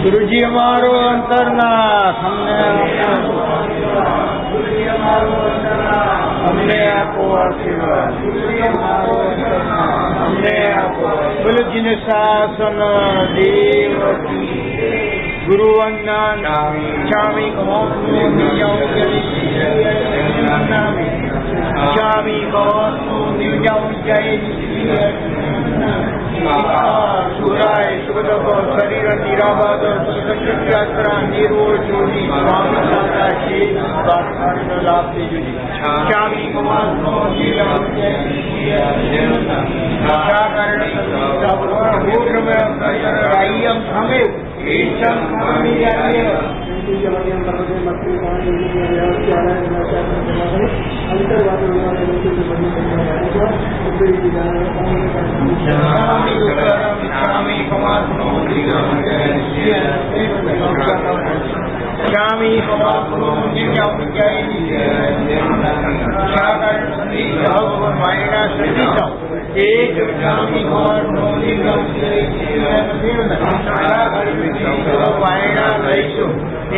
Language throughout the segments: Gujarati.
गुरुजी हमारो अंतरनाथ, हमने आपको आशीर्वाद, हमने आपको बोलो जिन शासन देव की गुरु वंदन स्वामी स्वामी सुराय सुगदप शरीर निराबाद यात्रा निर्वोल जोड़ी स्वामी साता शेष लाभ से जुड़ी स्वामी स्वामी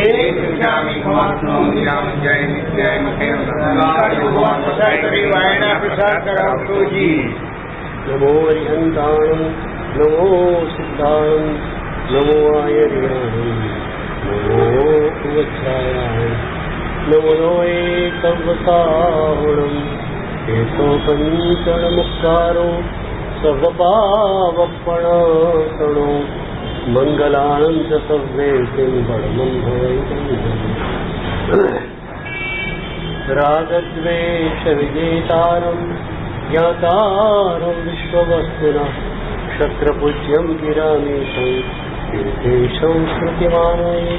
एक स्वामी वायना प्रसाद कराओ जी। नमो हरिहंताणं, नमो सिद्धाणं, नमो आयर्याणं, नमो वच्छायाणं, नमो एकवसाहुणं, केशो पंचणमुक्तारो सर्वपावपणसणो मंगलानं च सव्येतिं बडमं भवैतं रागद्वेष विजेतारं ज्ञातारं विश्ववस्तुनः क्षत्रपूज्यं गिरामीशं तीर्थेशं श्रुतिमानये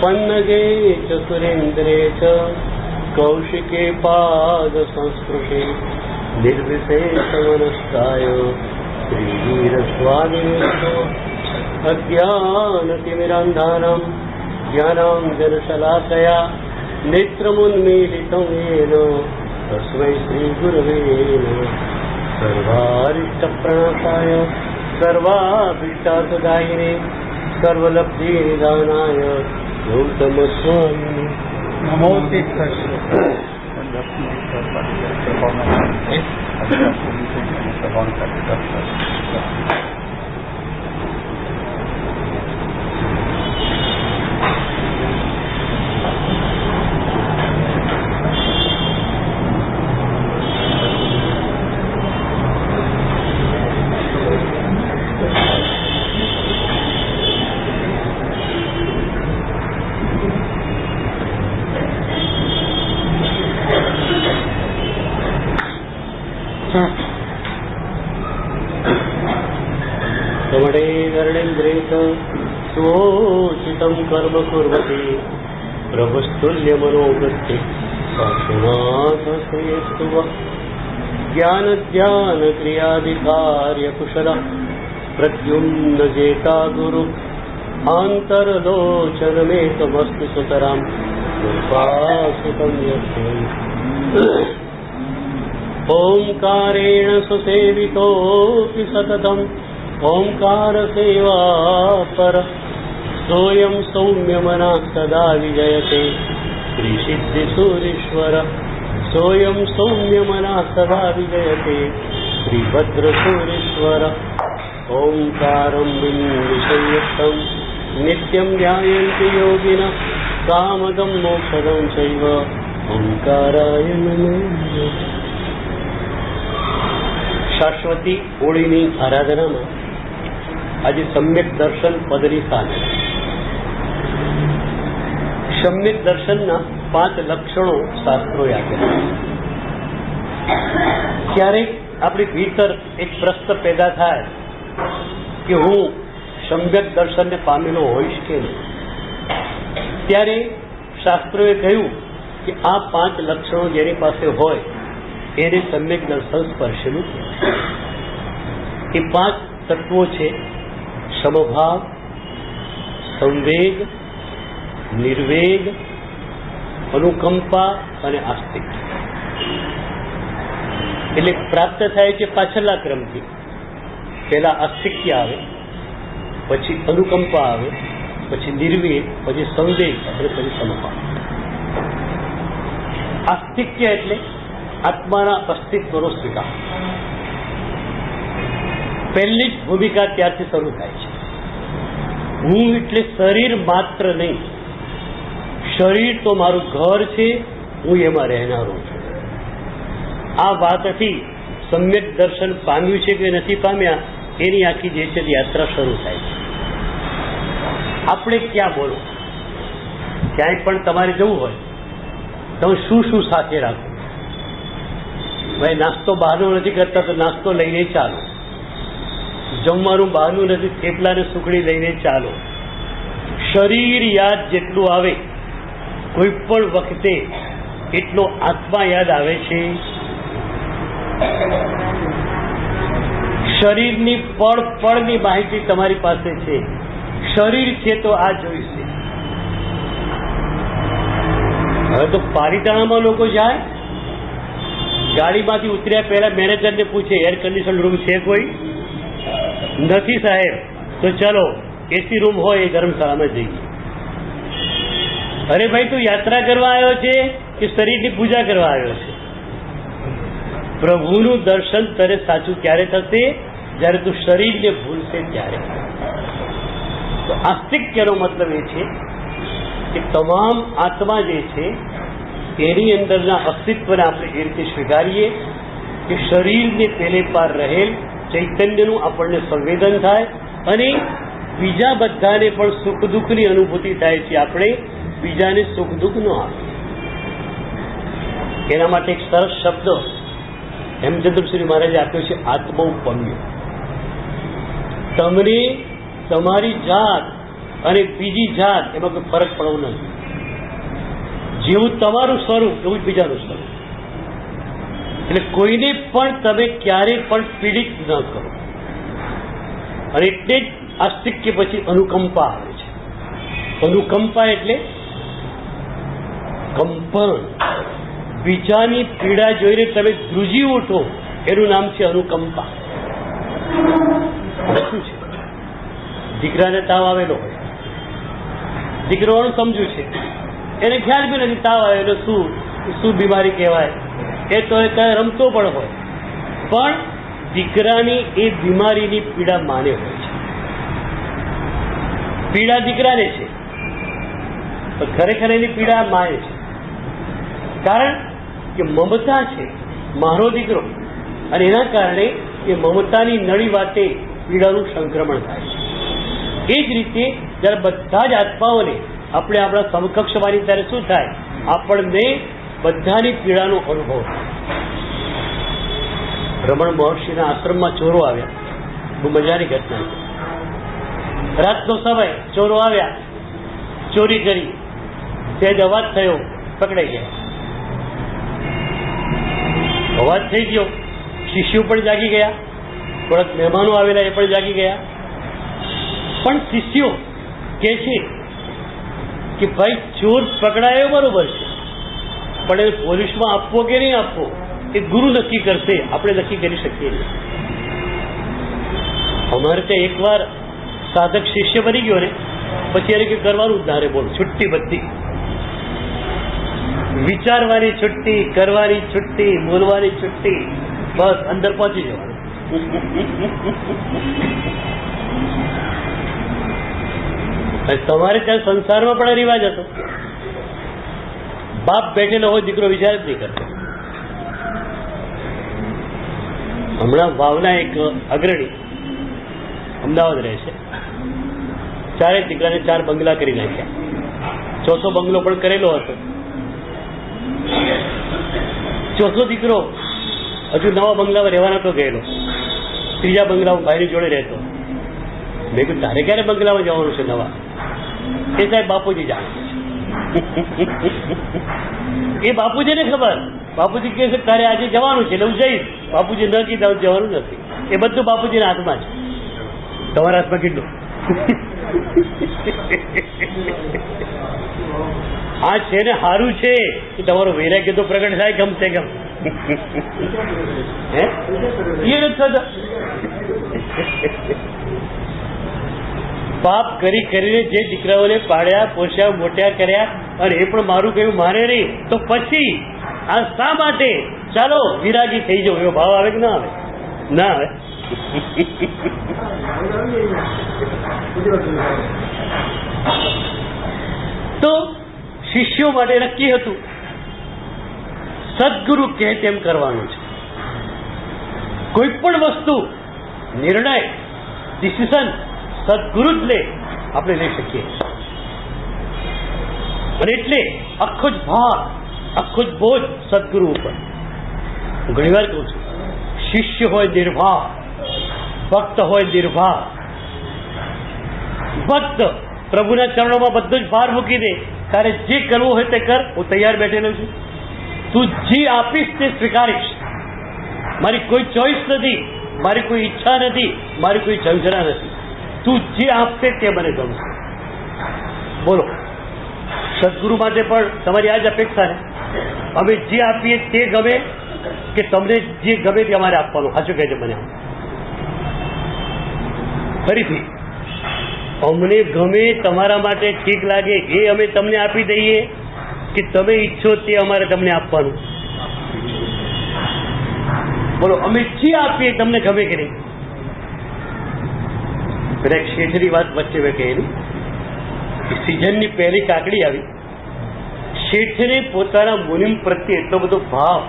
पन्नगे च सुरेन्द्रे च कौशिके पादसंस्पृशे निर्विशेषमनस्काय श्रीवीरस्वामिनेशो अज्ञानतिमिरान्धानां ज्ञानाञ्जनशलाकया नेत्रमुन्मीलितं येन तस्मै श्रीगुरवे नमः। सर्वारिष्टप्रणाशाय सर्वाभीष्टार्थदायिने सर्वलब्धिनिदानाय गौतमस्वामिने नमो कमणे कर्णेन्द्रेत स्वोचितं कर्म कुर्वति प्रभुस्तुल्यमनोवृत्ति साक्षिणाथ श्रेयस्तु वः। ज्ञानध्यानक्रियादिकार्यकुशलः प्रद्युम्न जेता गुरु आन्तरलोचनमेकमस्तु सुतरां कृपासुतं यस्मिन् ओंकारेण सुसेवितोऽपि सततम् ओंकार सेवा पर सोयं सौम्यमनः सदा विजयते श्रीसिद्धिसूरीश्वर सोयं सौम्यमनः सदा विजयते श्रीभद्रसूरीश्वर ओंकारं बिन्दुसंयुक्तं नित्यं ध्यायन्ति योगिनः कामदं मोक्षदं चैव ओंकाराय नमः। शाश्वती होळीनी आराधनाમાં આજે સમ્યક દર્શન પદની સાથે સમ્યક દર્શનના 5 લક્ષણો શાસ્ત્રોએ આપ્યા. ક્યારેક આપણી ભીતર એક પ્રશ્ન પેદા થાય કે હું સમ્યક દર્શનને પામેલો હોઈશ કે નહીં. ત્યારે શાસ્ત્રોએ કહ્યું કે આ 5 લક્ષણો જેની પાસે હોય એને સમ્યક દર્શન સ્પર્શેલું કહેવાય. એ 5 તત્વો છે સમભાવ, સંવેગ, નિર્વેગ, અનુકંપા અને આસ્તિક્ય. એટલે પ્રાપ્ત થાય છે પાછળના ક્રમથી. પહેલા આસ્તિક્ય આવે, પછી અનુકંપા આવે, પછી નિર્વેદ, પછી સંવેગ અને પછી સમપાન. આસ્તિક્ય એટલે આત્માના અસ્તિત્વનો સ્વીકાર. પહેલી જ ભૂમિકા ત્યારથી શરૂ થાય છે. હું એટલે શરીર માત્ર નહીં, શરીર તો મારું ઘર છે, હું એમાં રહેનારો છું. આ વાતથી સમ્યક દર્શન પામ્યું છે કે નથી પામ્યા એની આખી જે છે યાત્રા શરૂ થાય છે. આપણે ક્યાં બોલો, ક્યાંય પણ તમારે જવું હોય તમે શું શું સાથે રાખો. ભાઈ નાસ્તો બહારનો નથી કરતા તો નાસ્તો લઈને ચાલો. જમવાનું બહારનું નથી, થેપલા ને સુખડી લઈને ચાલો. શરીર યાદ જેટલું આવે કોઈ પણ વખતે એટલો આત્મા યાદ આવે છે. શરીરની પળ પળની માહિતી તમારી પાસે છે. શરીર છે તો આ જોઈશે. હવે તો પાલિતાણામાં લોકો જાય, ગાડીમાંથી ઉતર્યા પહેલા મેનેજરને પૂછે એર કન્ડિશન રૂમ છે કોઈ? નથી સાહેબ, તો ચલો એસી રૂમ હોય એ ધર્મશાળામાં જઈએ. અરે ભાઈ તું યાત્રા કરવા આવ્યો છે કે શરીરની પૂજા કરવા આવ્યો છે? પ્રભુનું દર્શન તને સાચું ક્યારે થશે? જ્યારે તું શરીરને ભૂલશે ત્યારે. તો આસ્તિક્યનો મતલબ એ છે કે તમામ આત્મા જે છે તેની અંદરના અસ્તિત્વને આપણે એ રીતે સ્વીકારીએ કે શરીરને પેલે પાર રહેલ ચૈતન્યનું આપણને સંવેદન થાય અને બીજા બધાને પણ સુખ દુઃખની અનુભૂતિ થાય છે. આપણે બીજાને સુખ દુઃખ ન આપીએ. એના માટે એક સરસ શબ્દ હેમચંદ્રશ્રી મહારાજે આપ્યો છે, આત્મૌપમ્ય. તમને તમારી જાત અને બીજી જાત એમાં કોઈ ફરક પડવો નથી. જેવું તમારું સ્વરૂપ એવું જ બીજાનું સ્વરૂપ. એટલે કોઈને પણ તમે ક્યારેય પણ પીડિત ન કરો. અને એટલે જ આસ્તિક્ય પછી અનુકંપા આવે છે. અનુકંપા એટલે કંપન. બીજાની પીડા જોઈને તમે ધ્રુજી ઉઠો એનું નામ છે અનુકંપા. શું છે? દીકરાને તાવ આવેલો હોય, દીકરાનું સમજ્યું છે, એને ખ્યાલ બી નથી તાવ આવેલો શું બીમારી કહેવાય. એ તો રમતો પણ હોય, પણ દીકરાની એ બીમારીની પીડા માને હોય છે. પીડા દીકરાને છે પણ ખરેખર એની પીડા માને છે. કારણ કે મમતા છે, મારો દીકરો, અને એના કારણે એ મમતાની નળી વાતે પીડાનું સંક્રમણ થાય છે. એ જ રીતે જ્યારે બધા જ આત્માઓને આપણે આપણા સમકક્ષ માની ત્યારે શું થાય? આપણને બધાની પીડાનો અનુભવ થાય. રમણ મહર્ષિના આશ્રમમાં ચોરો આવ્યા. બહુ મજાની ઘટના છે. રાતનો સમય ચોરો આવ્યા, ચોરી કરી, સહેજ અવાજ થયો, પકડાઈ ગયા. અવાજ થઈ ગયો, શિષ્યો પણ જાગી ગયા, થોડાક મહેમાનો આવેલા એ પણ જાગી ગયા. પણ શિષ્યો કે છે કે ભાઈ ચોર પકડાયો બરોબર છે, પણ એ પોલીસમાં આપવો કે નહીં આપવો એ ગુરુ નક્કી કરશે, આપણે નક્કી કરી શકીએ નહીં. અમારે ત્યાં એકવાર સાધક શિષ્ય બની ગયો ને પછી એને કંઈ કરવાનું જ ના રે. બોલ, છુટ્ટી બધી. વિચારવાની છુટ્ટી, કરવાની છુટ્ટી, બોલવાની છુટ્ટી, બસ અંદર પહોંચી જવાનું. તમારે ત્યાં સંસારમાં પણ રિવાજ હતો. બાપ બેઠેલો હોય, દીકરો વિચાર જ નહીં કરતો. હમણાં વાવના એક અગ્રણી અમદાવાદ રહે છે, ચારેય દીકરાને 4 બંગલા કરી નાખ્યા. ચોથો બંગલો પણ કરેલો હતો. ચોથો દીકરો હજુ નવા બંગલામાં રહેવા નતો ગયેલો, ત્રીજા બંગલામાં ભાઈની જોડે રહેતો. મેં કીધું તારે ક્યારે બંગલામાં જવાનું છે નવા? એ સાહેબ બાપુજી જાણે છે. એ બાપુજીને ખબર. બાપુજી કહે છે તારે આજે જવાનું છે એટલે હું જઈશ. બાપુજી ન કીધા જવાનું નથી. એ બધું બાપુજીના હાથમાં છે. તમારા હાથમાં કેટલું? હા છે ને, સારું છે કે તમારો વૈરાગ્ય તો પ્રગટ થાય ગમશે ગમ. એ નથી થતો. પાપ કરી કરીને જે દીકરાઓને પાડ્યા પોષ્યા મોટ્યા કર્યા અને એ પણ મારું કહ્યું મારે નહીં, તો પછી આ શા માટે ચાલો વિરાગી થઈ જાવ એવો ભાવ આવે કે ના આવે? ના આવે. તો શિષ્યો માટે નક્કી હતું સદગુરુ કહે તેમ કરવાનું છે. કોઈ પણ વસ્તુ નિર્ણય ડિસિઝન સદગુરુ જ લે, આપણે લઈ શકીએ. અને એટલે આખો જ ભાર આખો જ બોજ સદગુરુ ઉપર. હું ઘણી વાર કહું છું, શિષ્ય હોય નિર્ભાર, ભક્ત હોય નિર્ભાર. ભક્ત પ્રભુના ચરણોમાં બધો જ ભાર મૂકી દે, તારે જે કરવું હોય તે કર, હું તૈયાર બેઠેલો છું. તું જે આપીશ તે સ્વીકારીશ. મારી કોઈ ચોઈસ નથી, મારી કોઈ ઈચ્છા નથી, મારી કોઈ ઝંઝરા નથી. તું જે આપશે તે મને ગમશે. બોલો, સદગુરુ માટે પણ તમારી આ જ અપેક્ષા ને? અમે જે આપીએ તે ગમે કે તમને જે ગમે તે અમારે આપવાનું? સાચું કહેજો મને. ફરીથી, અમને ગમે, તમારા માટે ઠીક લાગે એ અમે તમને આપી દઈએ કે તમે ઈચ્છો તે અમારે તમને આપવાનું? બોલો, અમે જે આપીએ તમને ગમે કે નહીં? પેલા એક શેઠની વાત વચ્ચે મેં કહેલી કે સિઝનની પહેલી કાકડી આવી. શેઠને પોતાના મુનિમ પ્રત્યે એટલો બધો ભાવ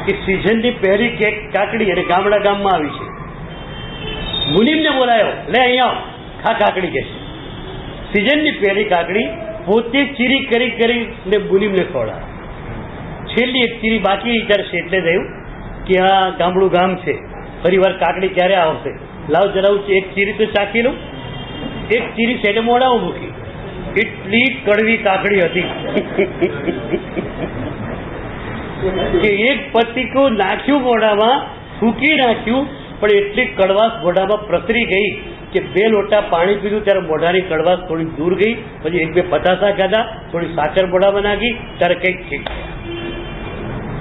કે સિઝનની પહેલી કાકડી અને ગામમાં આવી છે. મુનિમને બોલાયો, લે અહીંયા ખા કાકડી કે છે. સિઝનની પહેલી કાકડી પોતે ચીરી કરીને મુનિમને ખવડાવે. છેલ્લી એક ચીરી બાકી, ત્યારે શેઠને થયું કે આ ગામડું ગામ છે, ફરી વાર કાકડી ક્યારે આવશે, લાવ જરા એક ચીરી તો ચાખી લઉં. એક ચીરી શેઠે મોઢામાં મૂકી, એટલી કડવી કાકડી હતી કે એક પતીકું નાખ્યું મોઢામાં, ફૂંકી નાખ્યું, પણ એટલી કડવાશ મોઢામાં પ્રસરી ગઈ કે 2 લોટા પાણી પીધું ત્યારે મોઢાની કડવાશ થોડી દૂર ગઈ. પછી 1-2 પતાસા ખાધા, થોડી સાકર મોઢામાં નાખી, ત્યારે કંઈક ઠીક.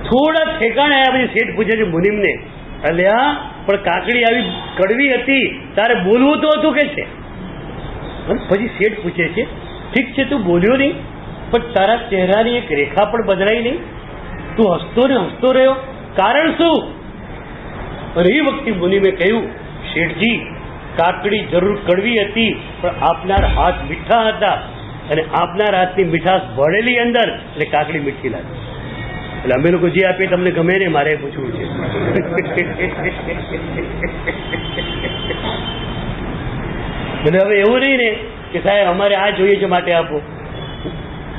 થોડા ઠેકાણે આવ્યા પછી શેઠ પૂછે છે મુનિમને, અલ્યા પણ કાકડી આવી કડવી હતી, તારે બોલવું તો હતું કે છે? પછી શેઠ પૂછે છે, ઠીક છે તું બોલ્યો નહીં, પણ તારા ચહેરાની એક રેખા પણ બદલાઈ નહીં, તું હસતો ને હસતો રહ્યો, કારણ શું? અને એ વખતે મુનિમે કહ્યું, શેઠજી, કાકડી જરૂર કડવી હતી, પણ આપનાર હાથ મીઠા હતા, અને આપનાર હાથની મીઠાશ ભળેલી અંદર, એટલે કાકડી મીઠી લાગી. એટલે અમે લોકો જે આપીએ તમને ગમે ને, મારે પૂછવું છે. એટલે હવે એવું નહીં ને કે સાહેબ અમારે આ જોઈએ છે માટે આપો.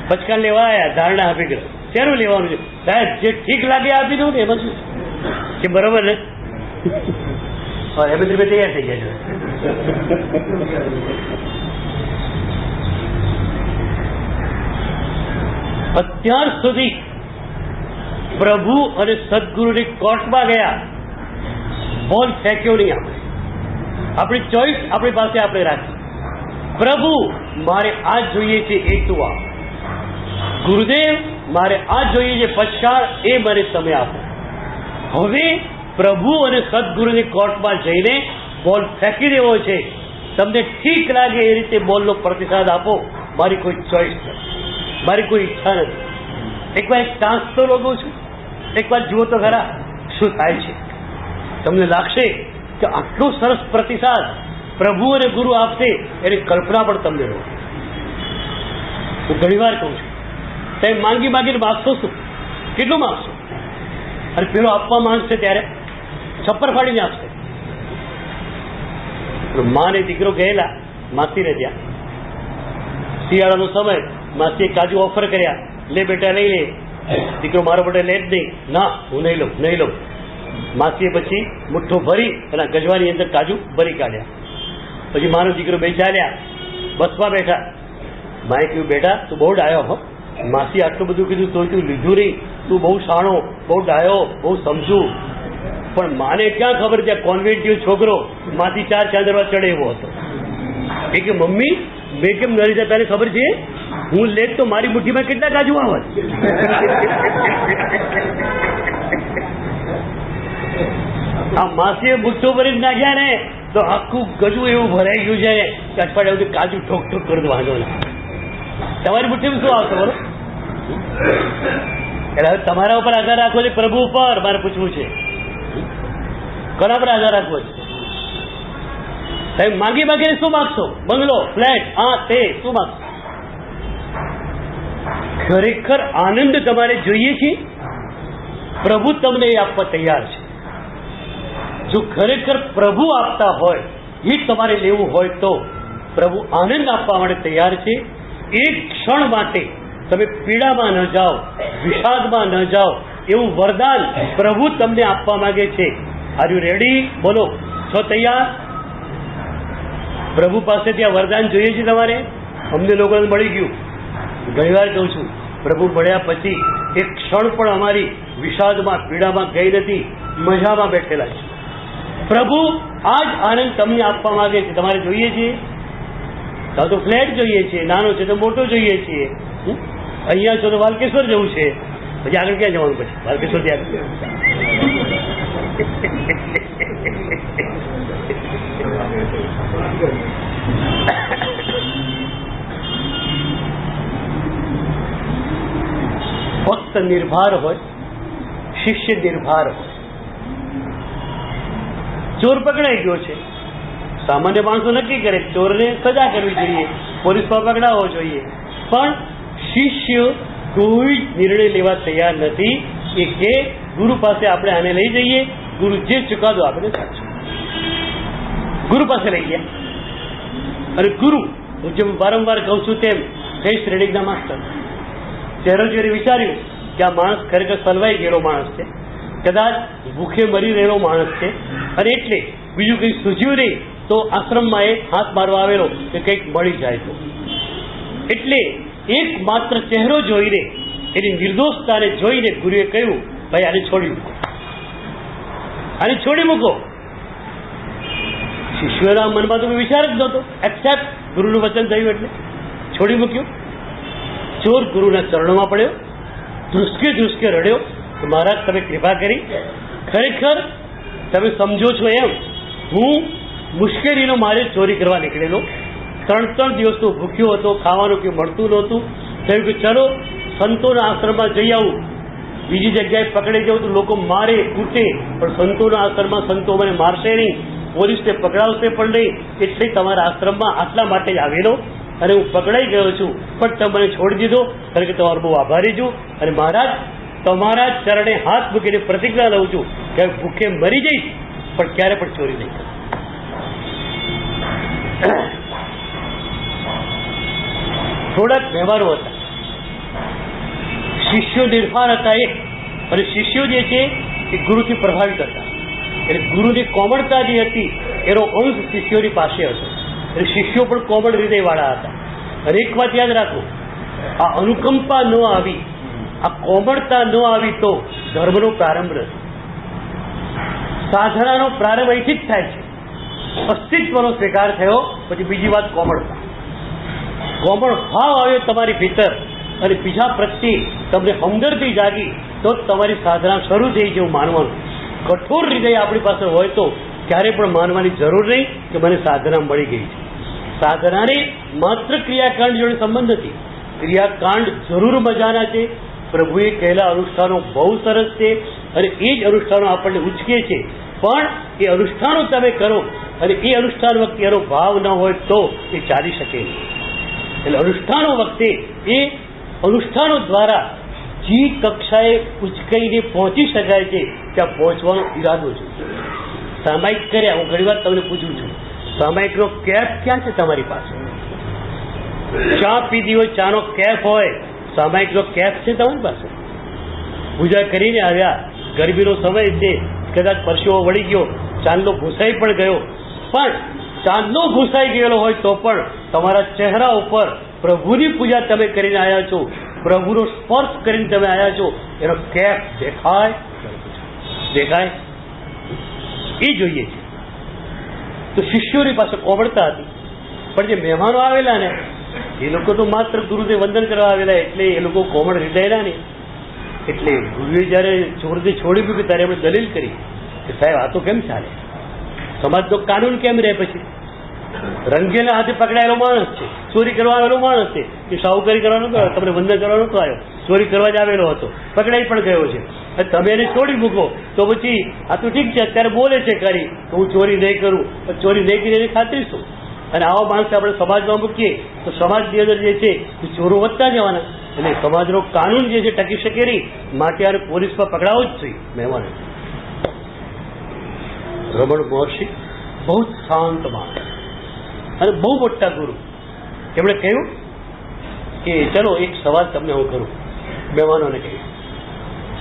પચકાન લેવા આવ્યા, ધારણા આપી ગયો, શેનું લેવાનું છે? સાહેબ જે ઠીક લાગે આપી દઉં ને, એમાં શું કે બરોબર ને? એમ તૈયાર થઈ ગયા છે. અત્યાર સુધી પ્રભુ અને સદગુરુની કોર્ટમાં ગયા, બોલ ફેંક્યો નહીં. આપણી ચોઈસ આપણી પાસે આપણે રાખી. પ્રભુ મારે આ જોઈએ છે એ તું આપ, ગુરુદેવ મારે આ જોઈએ છે પછાડ, એ મને તમે આપો. હવે પ્રભુ અને સદગુરુની કોર્ટમાં જઈને બોલ ફેંકી દેવો છે. તમને ઠીક લાગે એ રીતે બોલનો પ્રતિસાદ આપો. મારી કોઈ ચોઈસ નથી, મારી કોઈ ઈચ્છા નથી. એકવાર એક ચાન્સ તો લગાવું છું, એકવાર જુઓ તો ખરા શું થાય છે. તમને લાગશે કે આટલો સરસ પ્રતિસાદ પ્રભુ અને ગુરુ આપશે, એની કલ્પના પણ તમને રહો. હું ઘણી વાર કહું છું, તમે માંગીને માગશો શું? કેટલું માગશો? અને પેલો આપવા માંગશે ત્યારે છપ્પર ફાડીને આપશે. મા ને દીકરો ગયેલા માસીને ત્યાં, શિયાળાનો સમય, માસીએ કાજુ ઓફર કર્યા, લે બેટા લઈ લે. દીકરો મારો બેટા લે જ નહીં, ના હું નહીં લઉં. માસીએ પછી મુઠ્ઠો ભરી અને ગજવાની અંદર કાજુ ભરી કાઢ્યા. પછી મારો દીકરો બે ચાલ્યા, બસમાં બેઠા. માએ કહ્યું, બેટા તું બહુ ડાયો હો, માસી આટલું બધું કીધું તો તું લીધું નહીં, તું બહુ શાણો, બહુ ડાયો, બહુ સમજુ. પણ માને ક્યાં ખબર છે કોન્વેન્ટિવ છોકરો માંથી 4 ચાંદરવા ચડે એવો હતો. એ કે મમ્મી મેં કેમ ન લીધા, તને ખબર છે હું લેત તો મારી મુઠ્ઠીમાં કેટલા કાજુ આવત. આ માસીએ મુઠ્ઠો ભરી નાખ્યા ને, તો આખું ગજું એવું ભરાઈ ગયું છે કે અઠવાડિયા સુધી કાજુ ઠોક ઠોક કરી દો, વાંધો ના. તમારી મુઠ્ઠીમાં શું આવશે બોલો? એટલે હવે તમારા ઉપર આધાર રાખવો છે, પ્રભુ ઉપર મારે પૂછવું છે, કોના પર આધાર રાખવો છે? સાહેબ માગી માગીને શું માગશો? બંગલો, ફ્લેટ, આ તે શું માગશો? ખરેખર આનંદ તમારે જોઈએ છે, પ્રભુ તમને એ આપવા તૈયાર છે. જો ખરેખર પ્રભુ આપતા હોય, એ તમારે લેવું હોય તો પ્રભુ આનંદ આપવા માટે તૈયાર છે. એક ક્ષણ માટે તમે પીડામાં ન જાઓ, વિષાદમાં ન જાઓ, એવું વરદાન પ્રભુ તમને આપવા માંગે છે. Are you ready? બોલો, છો તૈયાર? પ્રભુ પાસેથી આ વરદાન જોઈએ છે તમારે? અમને લોકોને મળી ગયું. ઘણી વાર કહું છું, પ્રભુ મળ્યા પછી એક ક્ષણ પણ અમારી વિષાદમાં પીડામાં ગઈ નથી, મજામાં બેઠેલા છે. પ્રભુ આ જ આનંદ તમને આપવા માંગે છે. તમારે જોઈએ છે તો ફ્લેટ જોઈએ છે, નાનો છે તો મોટો જોઈએ છે. અહીંયા છો તો વાલકેશ્વર જવું છે, પછી આગળ ક્યાં જવાનું? પછી વાલકેશ્વર થી આગળ ભક્ત નિર્ભાર હોય, શિષ્ય નિર્ભાર હોય. ચોર પકડાઈ ગયો છે, સામાન્ય માણસો નક્કી કરે ચોરને સજા કરવી જોઈએ, પોલીસમાં પકડાવવો જોઈએ, પણ શિષ્ય કોઈ નિર્ણય લેવા તૈયાર નથી. એ કે ગુરુ પાસે આપણે આને લઈ જઈએ, ગુરુ જે ચુકાદો આપણે સાચો. ગુરુ પાસે લઈ ગયા, અને ગુરુ, હું જેમ વારંવાર કહું છું તેમ, જય શ્રેણીના માસ્ટર ચહેરો જોઈને વિચાર્યું કે આ માણસ ખરેખર સલવાઈ ગયેલો માણસ છે, કદાચ ભૂખે મરી રહેલો માણસ છે, અને એટલે બીજું કંઈ સૂઝ્યું નહીં તો આશ્રમમાં એ હાથ મારવા આવેલો કે કંઈક મળી જાય તો. એટલે એક માત્ર ચહેરો જોઈને, એની નિર્દોષતાને જોઈને ગુરુએ કહ્યું, ભાઈ આને છોડી મૂકો, આને છોડી મૂકો. શિષ્યોના મનમાં તો વિચાર જ નહોતો, એક્સેપ્ટ ગુરુનું વચન થયું એટલે છોડી મૂક્યો. ચોર ગુરુના ચરણોમાં પડ્યો, ધ્રુસકે ધ્રુસકે રડ્યો કે મહારાજ તમે કૃપા કરી, ખરેખર તમે સમજો છો એમ હું મુશ્કેલીનો મારે ચોરી કરવા નીકળેલો, 3 દિવસ તો ભૂખ્યો હતો, ખાવાનું કે મળતું નહોતું. કહ્યું કે ચલો સંતોના આશ્રમમાં જઈ આવું, બીજી જગ્યાએ પકડી જાઉં તો લોકો મારે કૂટે, પણ સંતોના આશ્રમમાં સંતો મને મારશે નહીં, પોલીસને પકડાવશે પણ નહીં, એટલે તમારા આશ્રમમાં આટલા માટે જ આવેલો, અને હું પકડાઈ ગયો છું, પણ તમે મને છોડી દીધો, કારણ કે તમારો બહુ આભારી છું. અને મહારાજ તમારા ચરણે હાથ મૂકીને પ્રતિજ્ઞા લઉં છું કે ભૂખે મરી જઈશ પણ ક્યારે પણ ચોરી નહીં કરું. થોડાક વ્યવહારો હતા, શિષ્યો નિર્ભર હતા એક, અને શિષ્યો જે છે એ ગુરુથી પ્રભાવિત હતા. એટલે ગુરુની કોમળતા જે હતી એનો અંશ શિષ્યોની પાસે હતો, એટલે શિષ્યો પણ કોમળ હૃદયવાળા હતા. અને એક વાત યાદ રાખો, આ અનુકંપા ન આવી, આ કોમળતા ન આવી તો ધર્મનો પ્રારંભ નથી. સાધનાનો પ્રારંભ અહીંથી જ થાય છે. અસ્તિત્વનો સ્વીકાર થયો પછી બીજી વાત કોમળતા. કોમળ ભાવ આવ્યો તમારી ભીતર, અને બીજા પ્રત્યે તમને હમદર્દી જાગી, તો તમારી સાધના શરૂ થઈ જેવું માનવાનું. કઠોર હૃદય આપણી પાસે હોય તો ક્યારે પણ માનવાની જરૂર નહીં કે મને સાધના મળી ગઈ છે. સાધનાને માત્ર ક્રિયાકાંડ જોડે સંબંધ નથી. ક્રિયાકાંડ જરૂર મજાના છે, પ્રભુએ કહેલા અનુષ્ઠાનો બહુ સરસ છે, અને એ જ અનુષ્ઠાનો આપણને ઉચકે છે. પણ એ અનુષ્ઠાનો તમે કરો અને એ અનુષ્ઠાન વખતે એનો ભાવ ન હોય તો એ ચાલી શકે નહીં. એટલે અનુષ્ઠાનો વખતે એ અનુષ્ઠાનો દ્વારા જે કક્ષાએ ઉચકાઈને પહોંચી શકાય છે ત્યાં પહોંચવાનો ઈરાદો છે. સામાયિક કર્યા, હું ઘણી વાર તમને પૂછું છું, સામાયિકનો કેપ ક્યાં છે તમારી પાસે? ચા પીધી હોય, ચાનો કેપ હોય, સામાયિકનો કેપ છે તમારી પાસે? પૂજા કરીને આવ્યા, ગરમીનો સમય છે, કદાચ પરસેવો વળી ગયો, ચાંદલો ભૂસાઈ પણ ગયો, પણ ચાંદલો ભૂસાઈ ગયેલો હોય તો પણ તમારા ચહેરા ઉપર પ્રભુની પૂજા તમે કરીને આવ્યા છો, પ્રભુનો સ્પર્શ કરીને તમે આવ્યા છો, એનો કેપ દેખાય દેખાય એ જોઈએ છે. તો શિષ્યોની પાસે કોમળતા હતી, પણ જે મહેમાનો આવેલા ને એ લોકો તો માત્ર ગુરુને વંદન કરવા આવેલા, એટલે એ લોકો કોમળ હૃદયના ને. એટલે ગુરુએ જયારે ચોરને છોડી મૂકી ત્યારે એમણે દલીલ કરી કે સાહેબ આ તો કેમ ચાલે, સમાજનો કાનૂન કેમ રહે? પછી રંગેલા હાથે પકડાયેલો માણસ છે, ચોરી કરવા આવેલો માણસ છે, કે શાહુકારી કરવાનો હતો, તમને વંદન કરવાનો નતો આવ્યો, ચોરી કરવા જ આવેલો હતો, પકડાઈ પણ ગયો છે. તમે એને છોડી મૂકો તો પછી આ તો ઠીક છે, અત્યારે બોલે છે ખરી તો હું ચોરી નહીં કરું, પણ ચોરી નહીં કરી એની ખાતરી શું? અને આવા માણસ આપણે સમાજમાં મૂકીએ તો સમાજની અંદર જે છે એ ચોરો વધતા જવાના. એટલે સમાજનો કાનૂન જે છે ટકી શકે નહીં, માટે આને પોલીસમાં પકડાવો જ જોઈએ. મહેમાનો રમણ મહર્ષિ બહુ શાંત માણસ અને બહુ મોટા ગુરુ. એમણે કહ્યું કે ચલો એક સવાલ તમને હું કરું. મહેમાનોને કહ્યું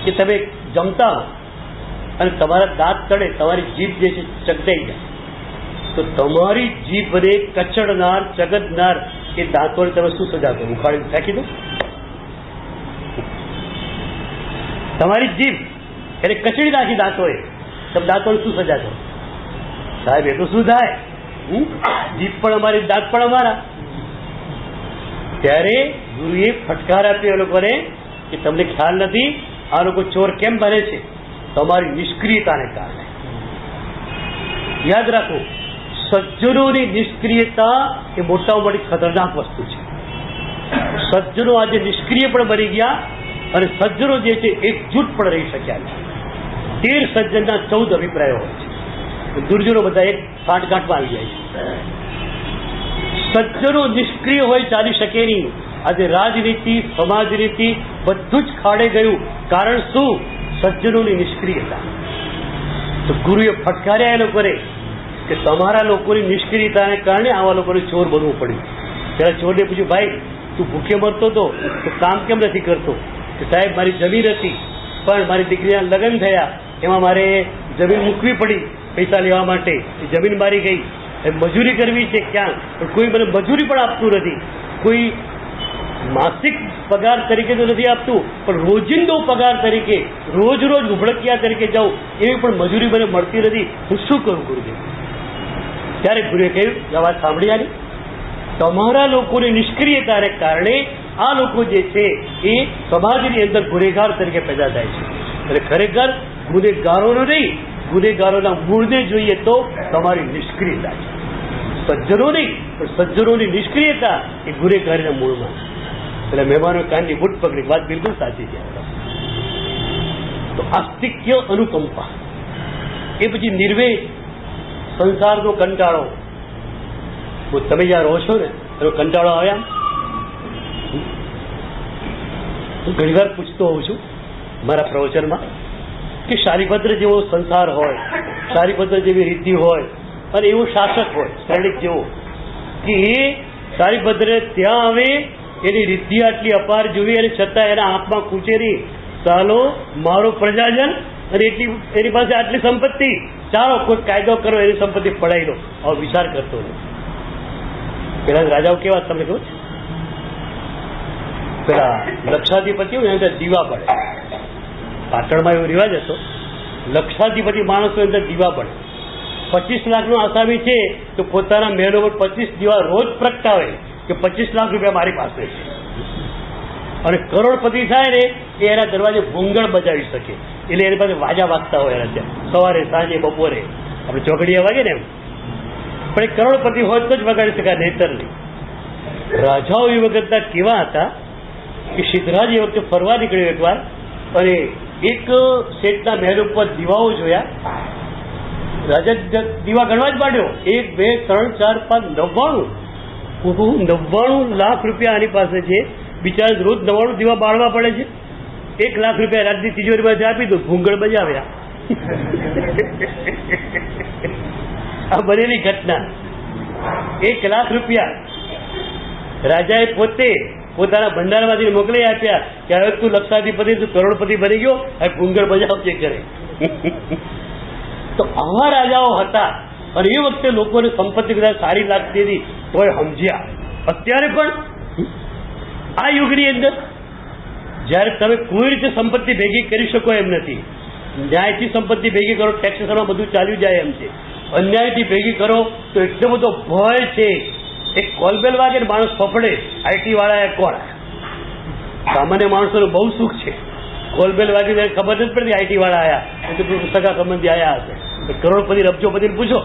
કે તમે જમતા હો અને તમારા દાંત તળે તમારી જીભ જે છે ચગદાઈ જાય, તો તમારી જીભને કચડનાર ચગદનાર એ દાંતોને તમે શું સજા કરો? ઉખાડીને ફેંકી દો? તમારી જીભ એને કચડી નાખી દાંતોએ, તમે દાંતોને શું સજા કરો? સાહેબ એ તો શું થાય? જીભ પણ અમારી, દાંત પણ અમારા. ત્યારે ગુરુએ ફટકાર આપ્યો એ લોકોને કે તમને ખ્યાલ નથી આ લોકો ચોર કેમ બને છે? તમારી નિષ્ક્રિયતાને કારણે. યાદ રાખો, સજ્જનોની નિષ્ક્રિયતા એ મોટામાં મોટી ખતરનાક વસ્તુ છે. સજ્જનો આજે નિષ્ક્રિય પણ બની ગયા અને સજ્જનો જે છે એકજૂટ પણ રહી શક્યા છે. 13 સજ્જનના 14 અભિપ્રાયો હોય છે, દુર્જનો બધા એક સાંઠગાંઠમાં આવી જાય છે. સજ્જનો નિષ્ક્રિય હોય ચાલી શકે નહીં. આજે રાજનીતિ, સમાજનીતિ બધું જ ખાડે ગયું. કારણ શું? સજ્જનોની નિષ્ક્રિયતા. તો ગુરુએ ફટકાર્યા એ લોકોને કે તમારા લોકોની નિષ્ક્રિયતાને કારણે આવા લોકોને ચોર બનવું પડ્યું. ત્યારે ચોરને પૂછ્યું, ભાઈ તું ભૂખે મરતો હતો તો કામ કેમ નથી કરતો? કે સાહેબ મારી જમીન હતી પણ મારી દીકરીના લગ્ન થયા, એમાં મારે જમીન મૂકવી પડી પૈસા લેવા માટે. એ જમીન મારી ગઈ, મજૂરી કરવી છે ક્યાં, પણ કોઈ મને મજૂરી પણ આપતું નથી. કોઈ માસિક પગાર તરીકે તો નથી આપતું, પણ રોજિંદો પગાર તરીકે રોજ રોજ ઉભડકિયા તરીકે જાઉં એવી પણ મજૂરી મને મળતી નથી. હું શું કરું ગુરુદેવ? ત્યારે ગુરુએ કહ્યું, વાત સાંભળી આની, તમારા લોકોની નિષ્ક્રિયતાને કારણે આ લોકો જે છે એ સમાજની અંદર ગુનેગાર તરીકે પેદા થાય છે. એટલે ખરેખર ગુનેગારોનો નહીં, ગુનેગારોના મૂળને જોઈએ તો તમારી નિષ્ક્રિયતા છે. સજ્જનો નહીં, પણ સજ્જનોની નિષ્ક્રિયતા એ ગુનેગારીના મૂળમાં છે. એટલે મહેમાનો કાનની બુટ પકડી, વાત બિલકુલ સાચી છે. તો આસ્તિક્ય, અનુકંપા, એ પછી નિર્વેશ, સંસારનો કંટાળો. તમે જ્યાં રહો છો ને એનો કંટાળો આવ્યા? હું ઘણી વાર પૂછતો હોઉં છું મારા પ્રવચનમાં કે શારીપત્ર જેવો સંસાર હોય, શારીપત્ર જેવી રીતિ હોય અને એવો શાસક હોય સૈનિક જેવો, કે એ શારીપત્ર ત્યાં આવે, એની રીતિ આટલી અપાર જોઈ અને છતાં એના આંખમાં કૂચેરી, ચાલો મારો પ્રજાજન અને એટલી એની પાસે આટલી સંપત્તિ, ચાલો કોઈ કાયદો કરો, એની સંપત્તિ પડાવી લો. આવો વિચાર કરતો નથી. પેલા રાજાઓ કેવા તમને કહું? પેલા લક્ષાધિપતિ હોય અંદર દીવા પડે. પાટણમાં એવો રિવાજ હતો, લક્ષાધિપતિ માણસો અંદર દીવા પડે. 25 લાખનો આસામી છે તો પોતાના મહેલો પર 25 દીવા રોજ પ્રગટાવે કે 25 લાખ રૂપિયા મારી પાસે છે. અને કરોડપતિ થાય ને એ એના દરવાજે ભૂંગળ બજાવી શકે, એટલે એની પાસે વાજા વાગતા હોય એના ત્યાં સવારે, સાંજે, બપોરે. આપણે ચોકડીયા વાગે ને એમ. પણ એ કરોડપતિ હોય તો જ વગાડી શકાય, નહીતર નહીં. રાજાઓ એ વખતના કેવા હતા કે સિદ્ધરાજ એ વખતે ફરવા નીકળ્યો એકવાર, અને એક શેઠના મહેલ ઉપર દીવાઓ જોયા. રાજા દીવા ગણવા જ માંડ્યો, 1 2 3 4 5 99 લાખ રૂપિયા આની પાસે છે. બિચારા રોજ 99 દીવા બાળવા પડે છે. 1 લાખ રૂપિયા રાજની તિજોરીમાંથી આપી દો, ભૂંગળ બજાવ્યા. આ બનેલી ઘટના. 1 લાખ રૂપિયા રાજાએ પોતે પોતાના ભંડારમાંથી મોકલી આપ્યા કે હવે તું લક્ષાધિપતિ, તું કરોડપતિ બની ગયો, હવે ભૂંગળ બજાવજે કરે. તો આવા રાજાઓ હતા અને એ વખતે લોકોને સંપત્તિ કદાચ સારી લાગતી હતી તોય સમજ્યા. અત્યારે પણ આ યુગની અંદર જ્યારે તમે કોઈ રીતે સંપત્તિ ભેગી કરી શકો એમ નથી. ન્યાયથી સંપત્તિ ભેગી કરો, ટેક્સેશનમાં બધું ચાલ્યું જાય એમ છે. અન્યાયથી ભેગી કરો તો એટલો બધો ભય છે. એક કોલબેલ વાગે ને માણસ ફફડે, આઈટી વાળા કોણ? સામાન્ય માણસોને બહુ સુખ છે. કોલબેલ વાગે ત્યારે ખબર નથી પડતી આઈટી વાળા આવ્યા, સગા સંબંધી આવ્યા હશે. કરોડપતિ, રબજોપતિને પૂછો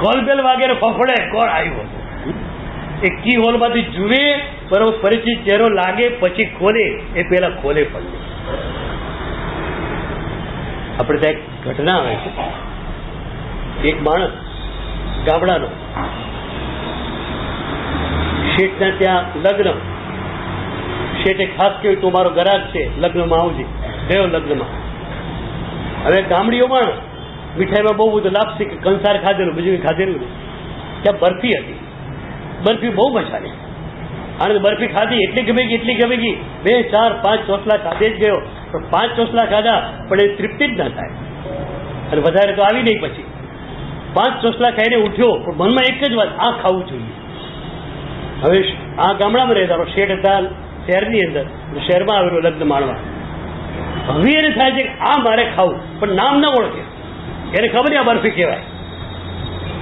કોલ બેલ વાગે ફફડે કોણ આવ્યું એ કી હોલમાંથી જુએ બરોબર પરિચિત ચહેરો લાગે પછી ખોલે એ પેલા ખોલે પણ આપણે ત્યાં એક ઘટના આવે છે એક માણસ ગામડાનો શેઠના ત્યાં લગ્ન શેઠે ખાસ કહ્યું તું મારો ગ્રાહક છે લગ્નમાં આવજે ગયો લગ્નમાં હવે ગામડીઓ માણસ મીઠાઈમાં બહુ બધું લાપસી કે કંસાર ખાધેલું બીજું ખાધેલું નહીં ત્યાં બરફી હતી બરફી બહુ મજા આવી અને બરફી ખાધી એટલી ગમે ગઈ 2, 4, 5 ચોસલા ખાધે જ ગયો પણ 5 ચોસલા ખાધા પણ એ તૃપ્તિ જ ના થાય અને વધારે તો આવી નહીં પછી 5 ચોસલા ખાઈને ઉઠ્યો પણ મનમાં એક જ વાત આ ખાવું જોઈએ હવે આ ગામડામાં રહેતા શેઠ હતા શહેરની અંદર શહેરમાં આવેલો લગ્ન માણવા હવે એને થાય છે કે આ મારે ખાવું પણ નામ ના ઓળખે એને ખબર નહીં આ બરફી કહેવાય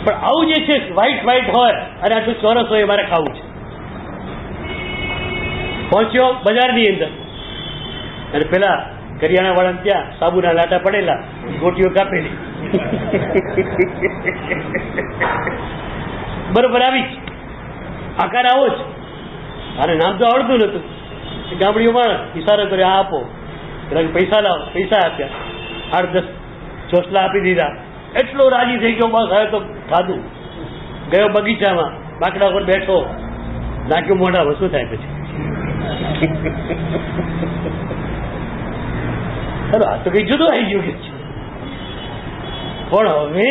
પણ આવું જે છે વ્હાઈટ હોય અને આટલું ચોરસ હોય મારે ખાવું છે પહોંચ્યો બજારની અંદર અને પેલા કરિયાણા વાળા ત્યાં સાબુના લાટા પડેલા ગોટીઓ કાપેલી બરોબર આવી આકાર આવો જ અને નામ તો આવડતું નતું ગામડીઓ માણસ ઇશારો કર્યો આ આપો પૈસા લાવો પૈસા આપ્યા 8-10 ચોસલા આપી દીધા એટલો રાજી થઈ ગયો બસ હવે તો ખાધું ગયો બગીચામાં બાકડા પર બેઠો નાખ્યું મોઢા વસું થાય પછી ચલો આ તો કઈ જુદું આવી ગયું કે પણ હવે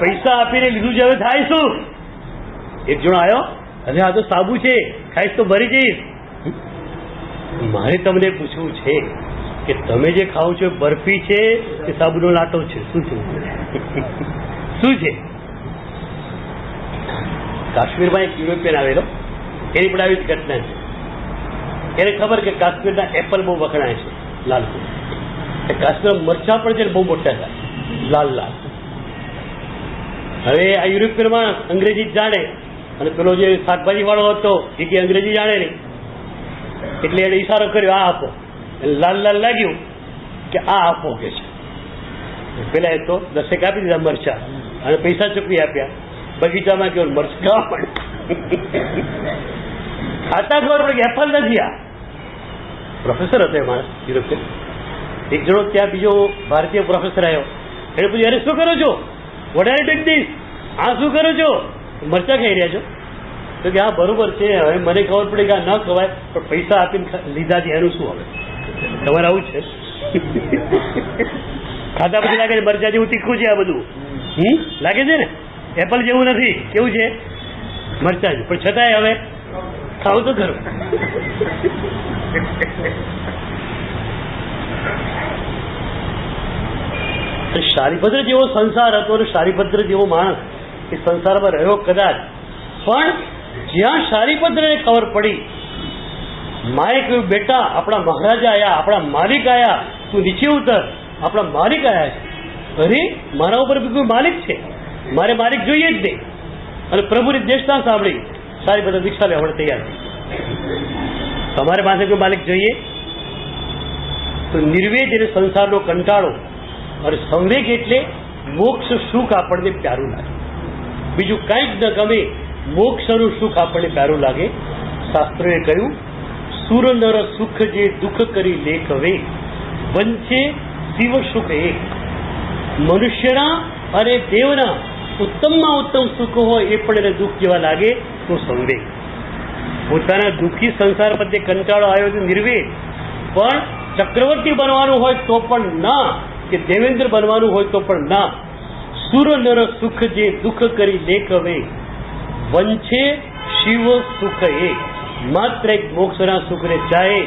પૈસા આપીને લીધું છે હવે થાય શું એક જણો આવ્યો હવે આ તો સાબુ છે ખાઈશ તો ભરી જઈશ મારે તમને પૂછવું છે કે તમે જે ખાઓ છો બરફી છે કે સાબુનો લાટો છે શું છે શું છે કાશ્મીરમાં એક યુરોપિયન આવેલો એની પણ આવી જ ઘટના છે એને ખબર કે કાશ્મીરના એપલ બહુ વખણાય છે લાલ કાશ્મીરમાં મરચા પણ છે ને બહુ મોટા થાય લાલ હવે આ યુરોપિયન માણસ અંગ્રેજી જાણે અને પેલો જે શાકભાજી વાળો હતો એ કે અંગ્રેજી જાણે નહીં એટલે એને ઈશારો કર્યો આ આપો લાલ લાગ્યું કે આ આપો કે છે પેલા એ તો 10 આપી દીધા મરચા અને પૈસા ચૂકવી આપ્યા બગીચામાં ગયો મરચા ખાતા ખબર પડે કે એપલ નથી આ પ્રોફેસર હતો એ માણસ યુરોપિયન એક જણો ત્યાં બીજો ભારતીય પ્રોફેસર આવ્યો એને પૂછ્યું અરે શું કરો છો વોટ આર ડુઇંગ ધીસ આ શું કરો છો મરચા ખાઈ રહ્યા છો તો કે હા બરોબર છે હવે મને ખબર પડી કે આ ન ખવાય પણ પૈસા આપીને લીધા છે એનું શું હવે તમારે આવું છે ખાતા પછી લાગે છે મરચા જેવું તીખું છે આ બધું લાગે છે ને એપલ જેવું નથી કેવું છે મરચા જ પણ છતાંય હવે ખાવું તો ખરું શારીપત્ર જેવો સંસાર હતો અને શારીપત્ર જેવો માણસ એ સંસારમાં રહ્યો કદાચ પણ જ્યાં શારીપત્રને ખબર પડી માએ કહ્યું બેટા આપણા મહારાજા આયા આપણા માલિક આયા તું નીચે ઉતર આપણા માલિક આયા છે અરે મારા ઉપર બી કોઈ માલિક છે મારે માલિક જોઈએ જ નહીં અને પ્રભુની દેશના સાંભળી શારીપત્ર દીક્ષા લેવા તૈયાર તમારે પાસે કોઈ માલિક જોઈએ તો નિર્વેદ એટલે સંસારનો કંટાળો અને સંવેગ એટલે મોક્ષ સુખ આપણને પ્યારું લાગે બીજું કંઈ જ ન ગમે મોક્ષનું સુખ આપણને પ્યારું લાગે શાસ્ત્રોએ કહ્યું સુર નર સુખ જે દુઃખ કરી લેખ હવે વંચે શિવ સુખ એક મનુષ્યના અને દેવના ઉત્તમમાં ઉત્તમ સુખ હોય એ પણ એને દુઃખ જેવા લાગે તો સંવેગ પોતાના દુઃખી સંસાર પ્રત્યે કંટાળો આવ્યો તો નિર્વેદ પણ ચક્રવર્તી બનવાનું હોય તો પણ ના કે દેવેન્દ્ર બનવાનું હોય તો પણ ના સુર નર સુખ જે દુઃખ કરી લેખ હવે વંચે શિવ સુખ એક માત્ર એક મોક્ષના સુખને ચાહે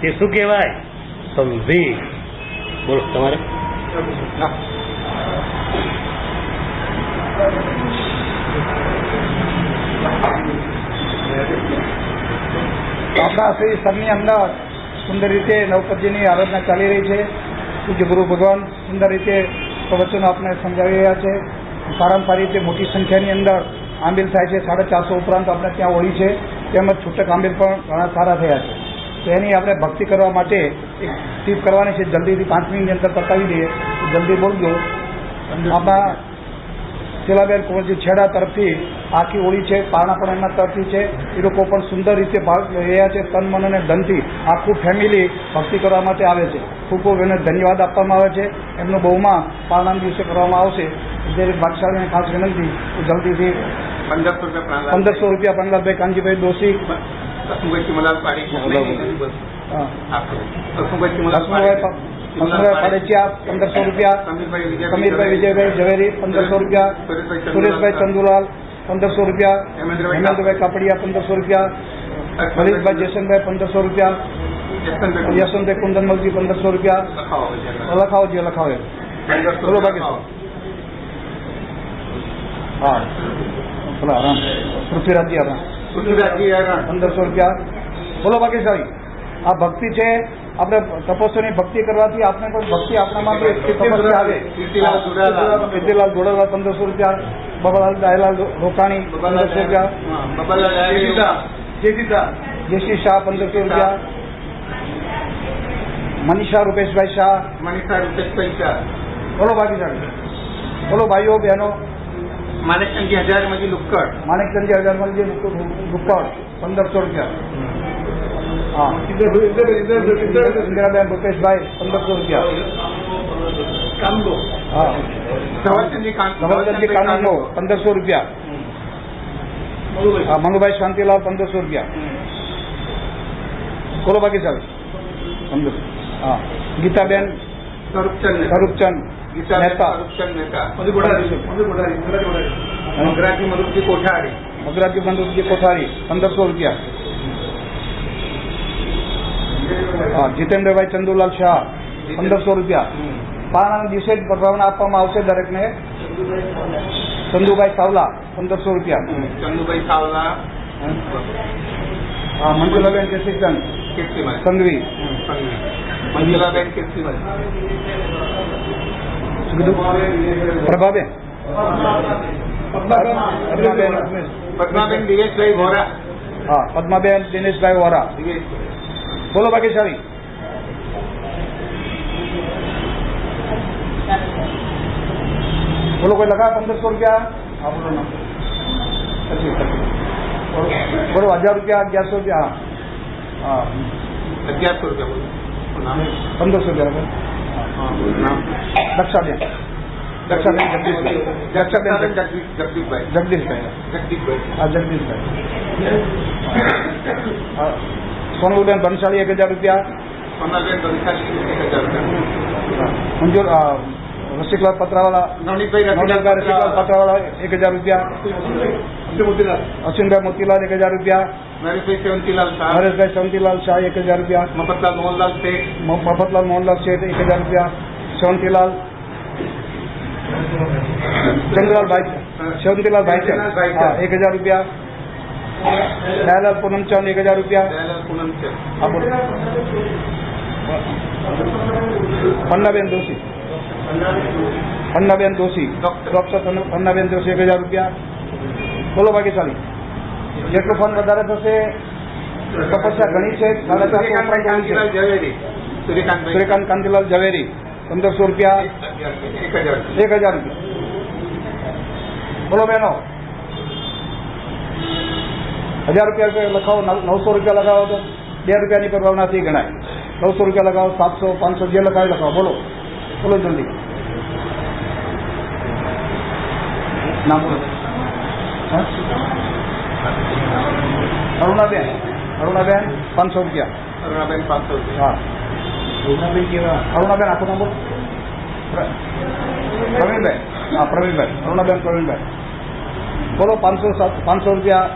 તે શું કહેવાય સંવેગ બોલો તમારે આપણા શ્રી સરની અંદર સુંદર રીતે નવપદજીની આરાધના ચાલી રહી છે પૂજ્ય ગુરુ ભગવાન સુંદર રીતે પ્રવચનો આપણે સમજાવી રહ્યા છે સારામાં સારી રીતે મોટી સંખ્યાની અંદર આંબિલ થાય છે 450 ઉપરાંત આપણે ત્યાં હોય છે તેમજ છૂટક આંબિલ પણ ઘણા સારા થયા છે તો એની આપણે ભક્તિ કરવા માટે એક ટીપ કરવાની છે જલ્દીથી 5 મિનિટની અંદર પતાવી દઈએ જલ્દી બોલજો આપણા શીલાબેન કુંવરજી છેડા તરફથી આખી હોળી છે, પારણા પણ એમના તરફથી છે. એ લોકો પણ સુંદર રીતે ભાગ લઈ રહ્યા છે. તન મન અને ધનથી આખું ફેમિલી ભક્તિ કરવા માટે આવે છે. ખૂબ ખૂબ એને ધન્યવાદ આપવામાં આવે છે. એમનો બહુમાં પારણા દિવસે કરવામાં આવશે. દરેક ભાગશાળીને ખાસ વિનંતી જલ્દીથી 1500 રૂપિયા પ્રહલાદભાઈ કાનજીભાઈ દોશી, પાડેચિયા 1500 રૂપિયા, સમીરભાઈ વિજયભાઈ ઝવેરી 1500 રૂપિયા, સુરેશભાઈ ચંદુલાલ 1500 રૂપિયા, હેમંતભાઈ કાપડિયા 1500 રૂપિયા, લલિતભાઈ જયસંગભાઈ 1500 રૂપિયા, યશવંતભાઈ કુંદનમલજી 1500 રૂપિયા. લખાવો બોલો બાકી. હા બોલો આરામ. પૃથ્વીરાજજી આરામ 1500 રૂપિયા. બોલો બાકી સારી. આ ભક્તિ છે. આપણે તપસ્યાની ભક્તિ કરવાથી આપણે કોઈ ભક્તિ આપણામાં તપસ્યા આવે. કીર્તિલાલ જોડાલાલ 1500 રૂપિયા, બબાલાલ દાયલાલ રોકાણી 1500 રૂપિયા, જેસી શાહ 1500 રૂપિયા, મનીષા રૂપેશભાઈ શાહ. બોલો બાકી સારી. બોલો ભાઈઓ બહેનો. માણેકચંદજી હજારમજી લુક્કડ 1500 રૂપિયા. હા ઇન્દિરાબેન રૂપેશભાઈ 1500 રૂપિયા. હા ધવલચંદજી કાનૂનો 1500 રૂપિયા. હા મનુભાઈ શાંતિલાલ 1500 રૂપિયા. બોલો બાકી સાહેબ 1500. હા ગીતાબેન સ્વરૂપચંદ મહેતા, મગરાજી મનુપજી કોઠારી 1500 રૂપિયા. હા જીતેન્દ્રભાઈ ચંદુલાલ શાહ 1500 રૂપિયા. પારણાના દિવસે જ પ્રભાવના આપવામાં આવશે દરેકને. ચંદુભાઈ સાવલા 1500 રૂપિયા. હા મંજુલાબેન કેસરીચંદ સંઘવી. પ્રભાબેન દિનેશભાઈ વોરા. હા પદ્માબેન દિનેશભાઈ વોરા. બોલો બાકી સારી. બોલો કોઈ લખા 1500 રૂપિયા. હા બોલો ના બોલો 1000 રૂપિયા 1100 રૂપિયા. હા 1100 રૂપિયા. 1500 રૂપિયા. દક્ષાબેન જગદીશભાઈ. હા જગદીશભાઈ. સોનલબેન બંસાળી 1000 રૂપિયા. મંજૂર રસિકલાલ પત્રાવાળા પત્રાવાળા 1000 રૂપિયા. અશ્વિનભાઈ મોતીલાલ 1000 રૂપિયા. નરેશભાઈ સેવંતીલાલ શાહ 1000 રૂપિયા. મફતલાલ મોહનલાલ શેઠ 1000 રૂપિયા. સેવંતીલાલ સેવંતીલાલ ભાઈ 1000 રૂપિયા. દયાલાલ પૂનમચંદ 1000 રૂપિયા. પન્નાબેન દોશી ડોક્ટર પન્નાબેન દોશી 1000 રૂપિયા. બોલો બાકી ચાલી. જેટલું ફંડ વધારે થશે તપસ્યા ઘણી છે. સૂર્યકાંત કાંતિલાલ ઝવેરી 1500 રૂપિયા. 1000 રૂપિયા. બોલો બહેનો 1000 રૂપિયા લખાવો. 900 રૂપિયા લગાવો તો 2 રૂપિયાની પ્રભાવનાથી ગણાય. 900 રૂપિયા લગાવો. 700 500 જે લખાવે લખાવો. બોલો બોલો જલ્દી. નામ બોલો. અરુણાબેન 500 રૂપિયા. હા અરુણાબેન આખું નામ બોલો. પ્રવીણભાઈ. હા પ્રવીણભાઈ. અરુણાબેન પ્રવીણભાઈ. બોલો 500 રૂપિયા.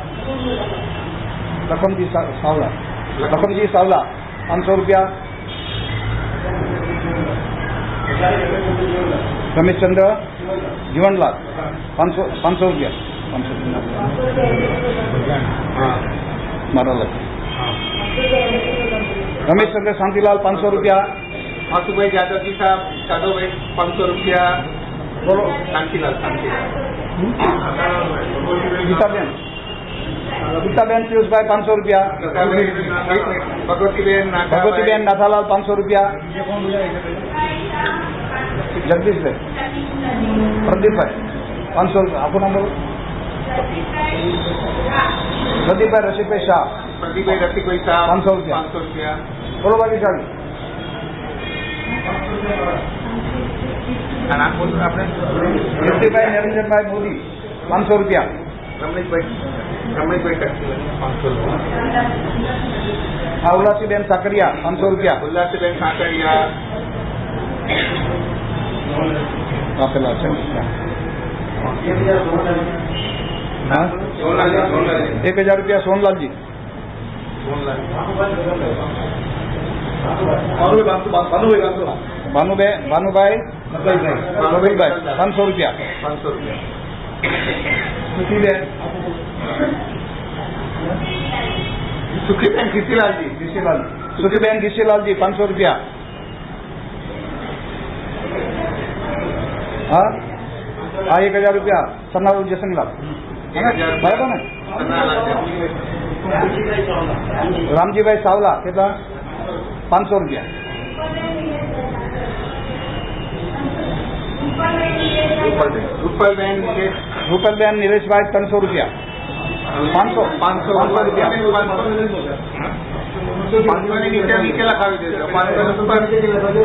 લખમજી સાવલા 500 રૂપિયા. રમેશચંદ્ર જીવનલાલ 500 રૂપિયા. મારા લખ રમેશચંદ્ર શાંતિલાલ 500 રૂપિયા. આસુભાઈ જાદવજી સાહેબ 500 રૂપિયા. બોલો શાંતિલાલ ગીતાબેન પિયુષભાઈ 500 રૂપિયા. ભગવતીબેન નાથાલાલ 500 રૂપિયા. જગદીશભાઈ પ્રદીપભાઈ 500 રૂપિયા. આપનું નામ બોલો. પ્રદીપભાઈ રસિકભાઈ શાહ. પ્રદીપભાઈ રસિકભાઈ શાહ 500 રૂપિયા. 500 રૂપિયા. બોલો બાકી ચાલુ. અને આપણે કીર્તિભાઈ નિરંજનભાઈ મોદી 500 રૂપિયા. રમણીકભાઈ ટકસીભાઈ 500 રૂપિયા. ઉલ્લાસીબેન સાકરિયા 500 રૂપિયા. ઉલ્લાસીબેન સાકરિયા આપેલા છે. હા 1000 રૂપિયા સોનલાલજી. ભાનુભાઈ કબીરભાઈ 500 રૂપિયા. 500 રૂપિયા. સુખીબેન ઘીસીલાલજી 500 રૂપિયા. હા 1000 રૂપિયા. સન્નાલાલ જસંગલાલ 1000 બરાબર ને. રામજીભાઈ સાવલા કેટલા? 500 રૂપિયા. રૂપલબેન નિલેશભાઈ 300 રૂપિયા. 500 રૂપિયા. 500 ની નીચે લખાવી દેજો. 500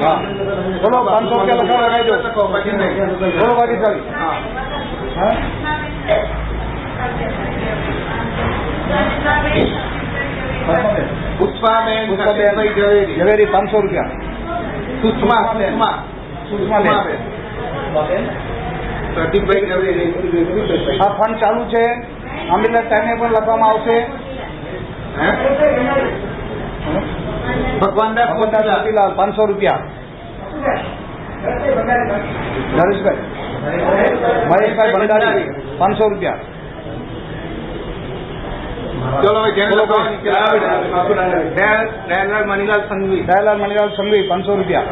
હા બોલો 500 રૂપિયા લખાવી બોલો બાકી ચાલી. હા પુષ્પાબેન ઝવેરી 500 રૂપિયા. સુષ્માબેન પ્રદીપભાઈ ઝવેરી. આ ફંડ ચાલુ છે. આંબેલા ટાઈમે પણ લખવામાં આવશે. ભગવાનદાસ મોતીલાલ 500 રૂપિયા. નરેશભાઈ મહેશભાઈ ભંડારી 500 રૂપિયા. ચલો દયાલાલ મણીલાલ સંઘવી 500 રૂપિયા.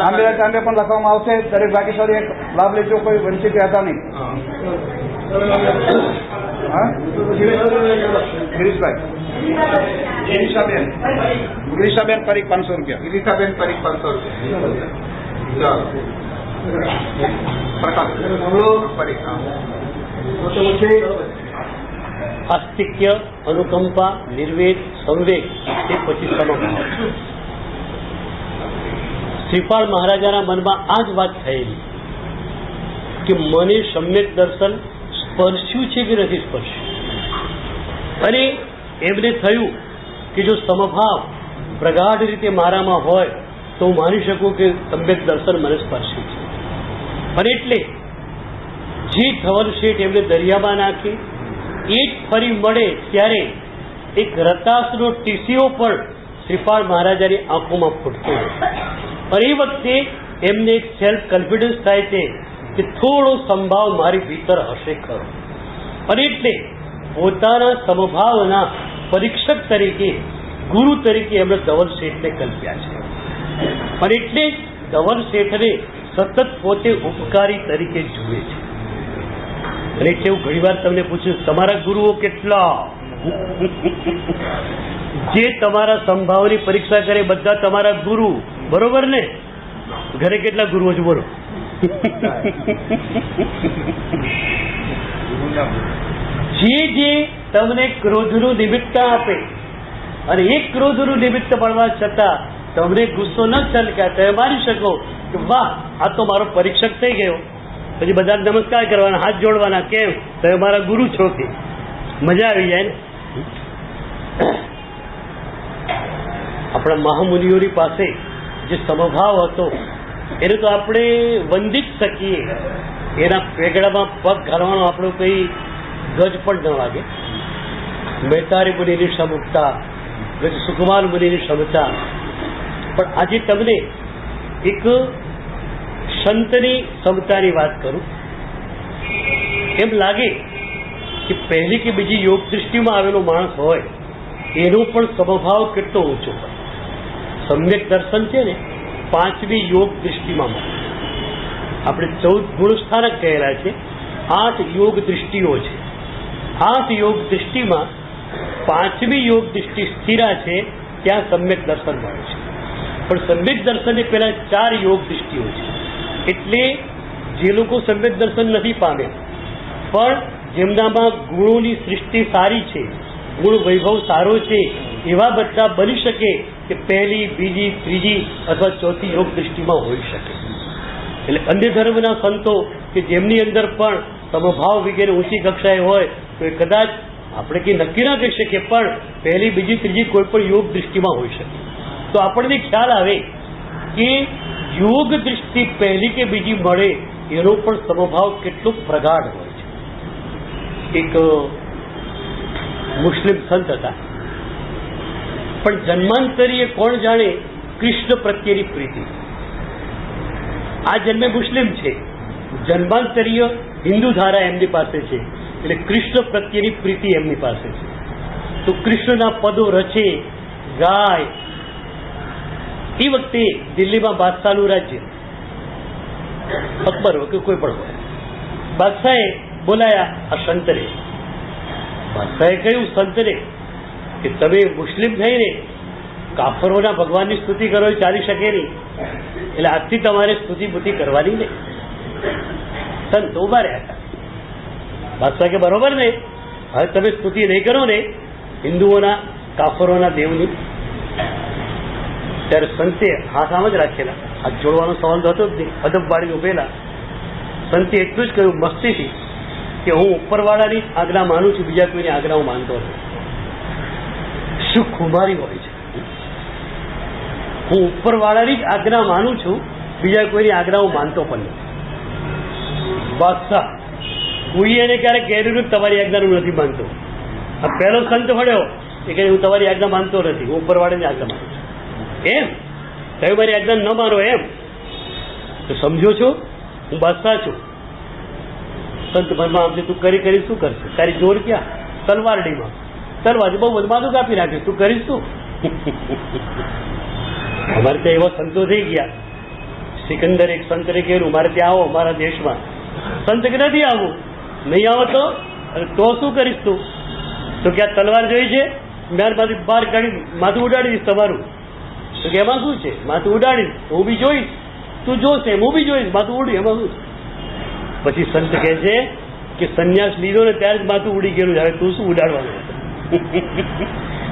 આંબેલા ટાઈમે પણ લખવામાં આવશે. દરેક ભાગ્યશાળી એક લાભ લેજો. કોઈ વંચિત હતા નહીં. ગિરીશાબેન પરીખ 500 રૂપિયા. ગિરીશાબેન પરીખ 500 રૂપિયા. આસ્તિક્ય, અનુકંપા, નિર્વેદ, સંવેગ તે પછી સમભાવ. શ્રીપાલ મહારાજાના મનમાં આ જ વાત થયેલી કે મને સમ્યક દર્શન સ્પર્શ્યું છે કે નથી સ્પર્શ્યું. અને એમને થયું કે જો સમભાવ પ્રગાઢ રીતે મારામાં હોય તો હું માની શકું કે સમ્યક દર્શન મને સ્પર્શ્યું છે. અને એટલે જે ધવલ શેઠ એમને દરિયામાં નાખી એ જ ફરી મળે ત્યારે એક રતાસનો ટીસીઓ પણ શ્રીપાલ મહારાજાની આંખોમાં ફૂટતો હોય. અને એ વખતે એમને એક સેલ્ફ કોન્ફિડન્સ થાય છે કે થોડો સંભાવ મારી ભીતર હશે ખરો. અને એટલે પોતાના સમભાવના પરીક્ષક તરીકે, ગુરુ તરીકે એમણે ધવલ શેઠને કલ્પ્યા છે. અને એટલે જ ધવલ શેઠને સતત પોતે ઉપકારી તરીકે જુએ છે. અને એટલે હું ઘણી વાર તમને પૂછું, તમારા ગુરુઓ કેટલા? જે તમારા સંભાવની પરીક્ષા કરે બધા તમારા ગુરુ, બરોબર ને? ઘરે કેટલા ગુરુઓ છે બોલો? જે તમને ક્રોધનું નિમિત્ત આપે અને એક ક્રોધનું નિમિત્ત પડવા છતાં તમને ગુસ્સો ન છલકાય, તમે માની શકો કે વાહ આ તો મારો પરીક્ષક થઈ ગયો. પછી બધા નમસ્કાર કરવાના, હાથ જોડવાના. કેમ? તમે મારા ગુરુ છો કે મજા આવી જાય ને. આપણા મહામુનિઓની પાસે જે સમભાવ હતો એને તો આપણે વંદિત શકીએ. એના પેગડામાં પગ ઘાલવાનો આપણો કંઈ ગજ પણ ન લાગે. મહેતારી મુનિની ક્ષમતા, ગજ સુકુમાર મુનિની ક્ષમતા. પણ આજે તમને એક સંતની ક્ષમતાની વાત કરું. એમ લાગે કે પહેલી કે બીજી યોગ દૃષ્ટિમાં આવેલો માણસ હોય એનો પણ સમભાવ કેટલો ઊંચો હોય. સમ્યક દર્શન છે ને 5મી યોગ દૃષ્ટિમાં મળે. આપણે 14 ગુણસ્થાનક કહેલા છે. 8 યોગ દૃષ્ટિઓ છે. 8 યોગ દૃષ્ટિમાં 5મી યોગ દૃષ્ટિ સ્થિરા છે, ત્યાં સમ્યક દર્શન મળે છે. પણ સમ્યક દર્શનની પહેલા 4 યોગ દૃષ્ટિઓ છે. એટલે જે લોકો સમ્યક દર્શન નથી પામ્યા પણ જેમનામાં ગુણોની સૃષ્ટિ સારી છે, ગુણ વૈભવ સારો છે, એવા બધા બની શકે કે પહેલી, બીજી, ત્રીજી અથવા ચોથી યોગ દૃષ્ટિમાં હોઈ શકે. એટલે અન્ય ધર્મના સંતો કે જેમની અંદર પણ સમભાવ વગેરે ઊંચી કક્ષાએ હોય તો એ કદાચ આપણે કંઈ નક્કી ના કહી શકીએ પણ પહેલી, બીજી, ત્રીજી કોઈ પણ યોગ દૃષ્ટિમાં હોઈ શકે. તો આપણને ખ્યાલ આવે કે યોગ દૃષ્ટિ પહેલી કે બીજી મળે એનો પણ સમભાવ કેટલો પ્રગાઢ હોય છે. એક મુસ્લિમ સંત હતા પણ જન્માંતરીય કોણ જાણે કૃષ્ણ પ્રત્યેની પ્રીતિ. આ જન્મે મુસ્લિમ છે, જન્માંતરીય હિન્દુ ધારા એમની પાસે છે, એટલે કૃષ્ણ પ્રત્યેની પ્રીતિ એમની પાસે છે. તો કૃષ્ણના પદો રચે, ગાય. એ વખતે દિલ્હીમાં બાદશાહનું રાજ્ય, અકબર કે કોઈ પણ હોય, બાદશાહે બોલાયા આ સંતને. બાદશાહે કહ્યું સંતને કે તમે મુસ્લિમ થઈને કાફરોના ભગવાનની સ્તુતિ કરો એ ચાલી શકે નહીં, એટલે આજથી તમારે સ્તુતિ બુતિ કરવાની નહીં. સંત ઉભા રહ્યા હતા. બાદશાહ કે બરોબર ને, હવે તમે સ્તુતિ નહીં કરો ને હિન્દુઓના કાફરોના દેવની. ત્યારે સંતે હાથ આમ જ રાખેલા, હાથ જોડવાનો સવાલ તો હતો જ નહીં, અદબ વાળી ઉભેલા. સંતે એટલું જ કહ્યું મસ્તીથી કે હું ઉપરવાળાની આજ્ઞા માનું છું, બીજા કોઈની આજ્ઞા હું માનતો નથી. શું ખુમારી હોય છે! હું ઉપરવાળાની જ આજ્ઞા માનું છું, બીજા કોઈની આજ્ઞા હું માનતો પણ નથી. બાદશાહ કોઈ એને ક્યારેક કહેલું તમારી આજ્ઞાનું નથી માનતો. આ પહેલો સંત મળ્યો એ કહે હું તમારી આજ્ઞા માનતો નથી, હું ઉપરવાળાની આજ્ઞા માનું છું. એમ તમે મારી આજ્ઞા ન માનો એમ તો સમજો છો હું બાદશાહ છું. સંત મનમાં આમ તું કરી શું કરશે? તારી જોર ક્યાં? તલવારડીમાં. તલવાર બહુ બધું માથું કાપી નાખે, તું કરીશ શું? અમારે ત્યાં એવા સંતો થઈ ગયા. સિકંદર એક સંતને કહેલું મારે ત્યાં આવો મારા દેશમાં. સંત કે નથી આવું. નહીં આવો તો શું કરીશ તું? તો કે આ તલવાર જોઈ છે, મ્યાનમાંથી બહાર કાઢી માથું ઉડાડી દઈશ તમારું. તો કે એમાં શું છે? માથું ઉડાડીશ, હું બી જોઈશ, તું જોશે, હું બી જોઈશ, માથું ઉડ્યું, એમાં શું? પછી સંત કહે છે કે સંન્યાસ લીધો ને ત્યારે જ માથું ઉડી ગયેલું, હવે તું શું ઉડાડવાનું?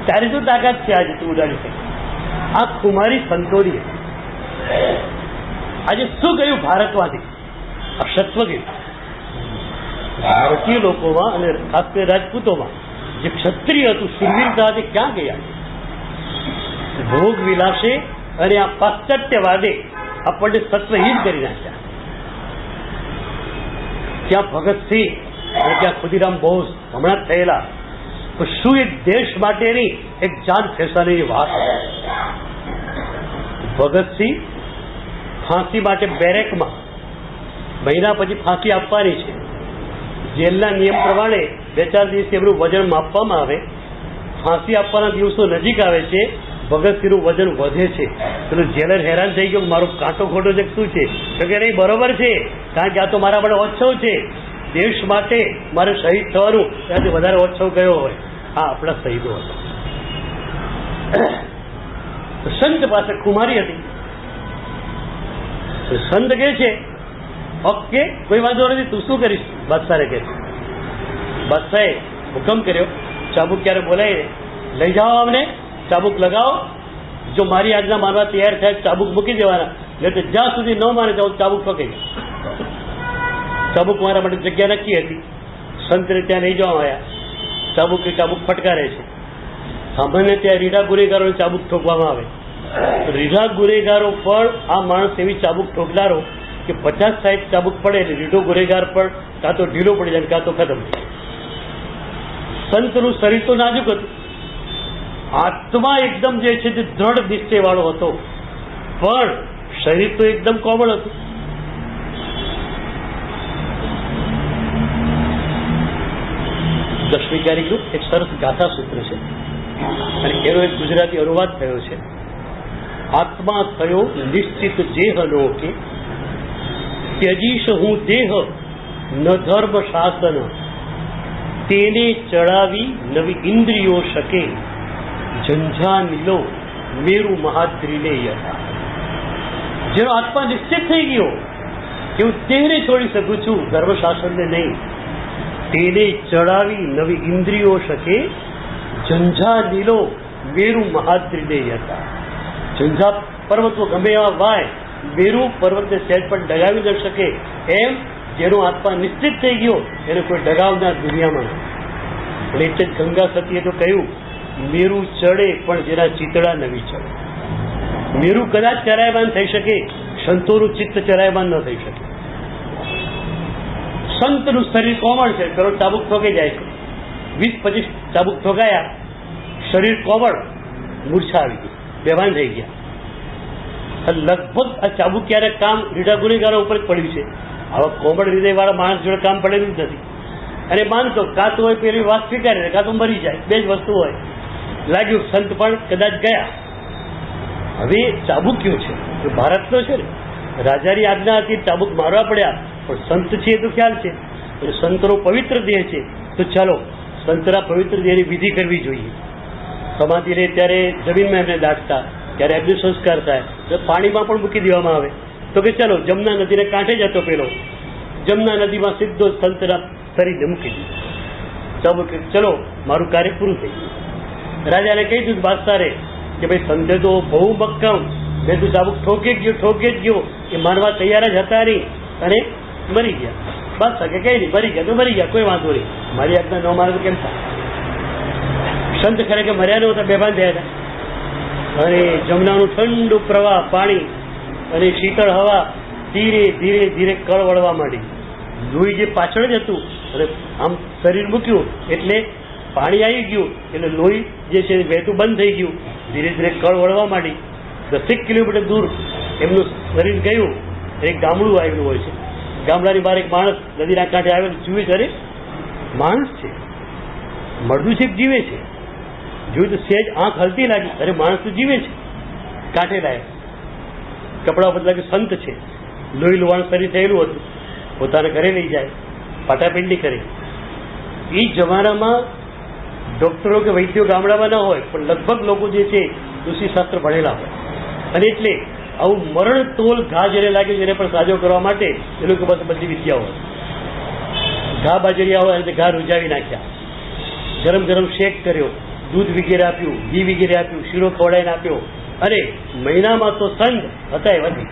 તારી શું તાકાત છે આજે તું ઉડાડી શકે? આ કુમારી સંતોની. આજે શું કહ્યું ભારતમાંથી? અક્ષત્વ ગયું. ભારતીય લોકોમાં અને ખાસ કરીને રાજપૂતોમાં જે ક્ષત્રિય હતું, શૂરવીરતા હતી, ક્યાં ગયા? ભોગ વિલાસે અને આ પાશ્ચાત્યવાદે આપણને સત્વહીન કરી નાખ્યા. ત્યાં ભગતસિંહ અને ત્યાં ખુદીરામ બોઝ હમણાં જ થયેલા, તો શું એક દેશ માટેની એક જાન ફેસાની વાત. ભગતસિંહ ફાંસી માટે બેરેકમાં મહિના પછી ફાંસી આપવાની છે. જેલના નિયમ પ્રમાણે 2-4 દિવસથી એમનું વજન માપવામાં આવે. ફાંસી આપવાના દિવસો નજીક આવે છે, ભગતસિંહનું વજન વધે છે. પેલું જેલર હેરાન થઈ ગયો, મારો કાંટો ખોટો છે શું છે? તો કે નહીં બરોબર છે, કારણ કે આ તો મારા માટે ઓછો છે. દેશ માટે મારે શહીદ થવાનું, ત્યાંથી વધારે ઓછો કયો હોય? આ આપણા શહીદો હતા. સંત પાસે કુમારી હતી. સંત કહે છે ઓકે કોઈ વાંધો નથી, તું શું કરીશ? બાદશાહે કહે છે. બાદશાહે હુકમ કર્યો, ચાબુક ક્યારે બોલાય લઈ જાઓ, અમને ચાબુક લગાવો. જો મારી આજ્ઞા માનવા તૈયાર થાય ચાબુક મૂકી દેવાના, એટલે તો જ્યાં સુધી ન માને ત્યાં ચાબુક પકડી. ચાબુક મારા માટે જગ્યા નક્કી હતી. સંતને ત્યાં લઈ જવા આવ્યા. ચાબુક ફટકારે છે. સામાન્ય ત્યાં રીઢા ગુનેગારોને ચાબુક ઠોકવામાં આવે. રીઢા ગુનેગારો પણ આ માણસ એવી ચાબુક ઠોકનારો કે 50-60 ચાબુક પડે એટલે રીઢો ગુનેગાર પણ કાં તો ઢીલો પડી જાય કાં તો ખતમ થાય. સંતનું શરીર તો નાજુક હતું, આત્મા એકદમ જે છે તે દ્રઢ નિશ્ચય વાળો હતો, પણ શરીર તો એકદમ કોમળ હતું. દસમી તારીખનું એક સરસ ગાથા સૂત્ર છે અને એનો એક ગુજરાતી અનુવાદ થયો છે. આત્મા થયો નિશ્ચિત જેહનો કે ત્યજીશ હું દેહ ન ધર્મ શાસન, તેને ચડાવી નવી ઇન્દ્રિયો શકે, ઝંઝાનીલો મેરુ મહાદ્રીને યથા. જેનો આત્મા નિશ્ચિત થઈ ગયો કે હું તેને છોડી શકું છું, ધર્મશાસ્ત્રને નહીં. તેને ચડાવી નવી ઇન્દ્રિયો શકે, ઝંઝા નીલો મેરુ મહાદ્રિને હતા. ઝંઝા પર્વતો ગમે એવા વાય, મેરુ પર્વતને સહેજ પણ ડગાવી ન શકે. એમ જેનો આત્મા નિશ્ચિત થઈ ગયો એને કોઈ ડગાવનાર દુનિયામાં નથી. એટલે જ ગંગા સતીએ તો કહ્યું, મેરુ ચડે પણ જેના ચિતડા નવી ચડે. મેરુ કદાચ ચરાયમાન થઈ શકે, સંતોનું ચિત્ત ચરાયમાન ન થઈ શકે. સંતનું શરીર કોમળ છે, પેલો ચાબુક ઠોકી જાય છે. 20-25 ચાબુક ઠોકાયા, શરીર કોમળ, મૂર્છા આવી ગઈ, બેભાન થઈ ગયા. લગભગ આ ચાબુક ક્યારેક કામ રીઢા ગુનેગારો ઉપર જ પડ્યું છે. આવા કોમળ હૃદયવાળા માણસ જોડે કામ પડેલું જ નથી. અને માનતો કાં તો હોય પેલી વાત સ્વીકારે, કાં તો મરી જાય, બે જ વસ્તુ હોય. લાગ્યું સંત પણ કદાચ ગયા. હવે ચાબુક કયો છે? ભારતનો છે ને, રાજાની આજ્ઞા હતી, ચાબુક મારવા પડ્યા. પણ સંત છે એ તો ખ્યાલ છે, અને સંતનો પવિત્ર દેહ છે, તો ચાલો સંતના પવિત્ર દેહની વિધિ કરવી જોઈએ. સમાધિ રહે ત્યારે જમીનમાં એમને દાટતા, ત્યારે એમનો સંસ્કાર થાય, તો પાણીમાં પણ મૂકી દેવામાં આવે. તો કે ચાલો જમના નદીને કાંઠે જ હતો પેલો, જમના નદીમાં સીધો સંતના શરીરને મૂકી દીધો. ચાબુક ચલો મારું કાર્ય પૂરું થઈ ગયું. રાજાને કહી દીધું બાદશાહે કે ભાઈ સંતે તો બહુ મક્કમ, મેં તું ચાબુક ઠોકે જ ગયો, એ માનવા તૈયાર જ હતા નહીં, અને મરી ગયા. બાદશાહ કે કઈ નહીં, મરી ગયા તો મરી ગયા, કોઈ વાંધો નહીં, મારી આજ્ઞા ન મારે તો કેમ થાય. સંત ખરેખર મર્યા નહોતા, બેભાન થયા હતા. અને જમનાનું ઠંડુ પ્રવાહ પાણી અને શીતળ હવા ધીરે ધીરે ધીરે કળ વળવા માંડી. લોહી જે પાછળ જ હતું, અને આમ શરીર મૂક્યું એટલે પાણી આવી ગયું, એટલે લોહી જે છે વહેતું બંધ થઈ ગયું. ધીરે ધીરે કળ વળવા માંડી. 10 કિલોમીટર દૂર એમનું શરીર ગયું. એક ગામડું આવેલું હોય છે, ગામડાની બહાર એક માણસ નદીના કાંઠે આવેલું જુએ છે, અરે માણસ છે, મળદું છે, જીવે છે. જોયું તો સહેજ આંખ હલતી લાગી, અરે માણસ તો જીવે છે. કાંઠે લાયા, કપડા બદલા કે સંત છે, લોહી લુહાણ શરીર થયેલું હતું, પોતાના ઘરે લઈ જાય, પાટાપિંડી કરે. એ જમાનામાં ડોક્ટરો કે વૈદ્યો ગામડામાં ના હોય, પણ લગભગ લોકો જે છે ઋષિશાસ્ત્ર ભણેલા હોય. અને એટલે આવું મરણ તોલ ઘા જેને લાગે છે એને પણ સાજો કરવા માટે એ લોકો પાસે બધી વિદ્યા હોય. ઘા બાજરિયા હોય અને ઘા રૂજાવી નાખ્યા, ગરમ ગરમ શેક કર્યો, દૂધ વગેરે આપ્યું, ઘી વગેરે આપ્યું, શીરો ખવડાવીને આપ્યો. અને મહિનામાં તો સંત હતા એ વધી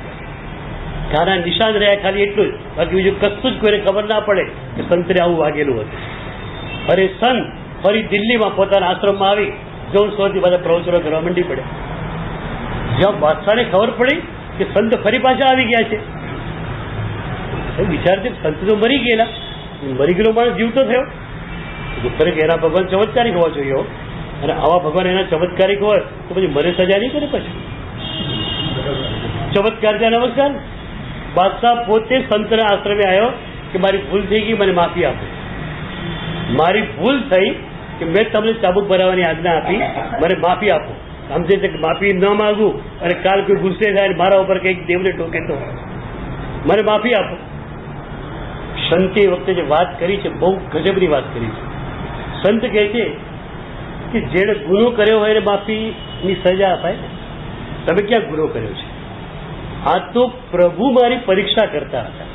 ઘાના નિશાન રહ્યા, ખાલી એટલું જ, બાકી બીજું કશું જ કોઈને ખબર ના પડે કે સંતને આવું વાગેલું હતું. અરે સંત ફરી દિલ્હીમાં પોતાના આશ્રમમાં આવી 1400 બધા પ્રવચનો કરવા માંડી પડે. જ્યાં બાદશાહને ખબર પડી કે સંત ફરી પાછા આવી ગયા છે, વિચારશે સંત તો મરી ગયેલા, મરી ગયેલો માણસ જીવતો થયો. ખરેખર એના ભગવાન ચમત્કારિક હોવા જોઈએ, અને આવા ભગવાન એના ચમત્કારિક હોય તો પછી મને સજા નહીં કરે. પછી ચમત્કાર ત્યાં નમસ્કાર. બાદશાહ પોતે સંતના આશ્રમે આવ્યો કે મારી ભૂલ થઈ ગઈ, મને માફી આપો. મારી ભૂલ થઈ કે મેં તમને ચાબુક ભરાવવાની આજ્ઞા આપી, મને માફી આપો. સમજે છે કે માફી ન માગું અને કાલ કોઈ ગુસ્સે થાય મારા ઉપર કંઈક દેવને ટોકે તો મને માફી આપો. સંતે વખતે જે વાત કરી છે બહુ ગજબની વાત કરી છે. સંત કહે છે કે જેણે ગુનો કર્યો હોય એને માફીની સજા અપાય. તમે ક્યાં ગુનો કર્યો છે? આ તો પ્રભુ મારી પરીક્ષા કરતા હતા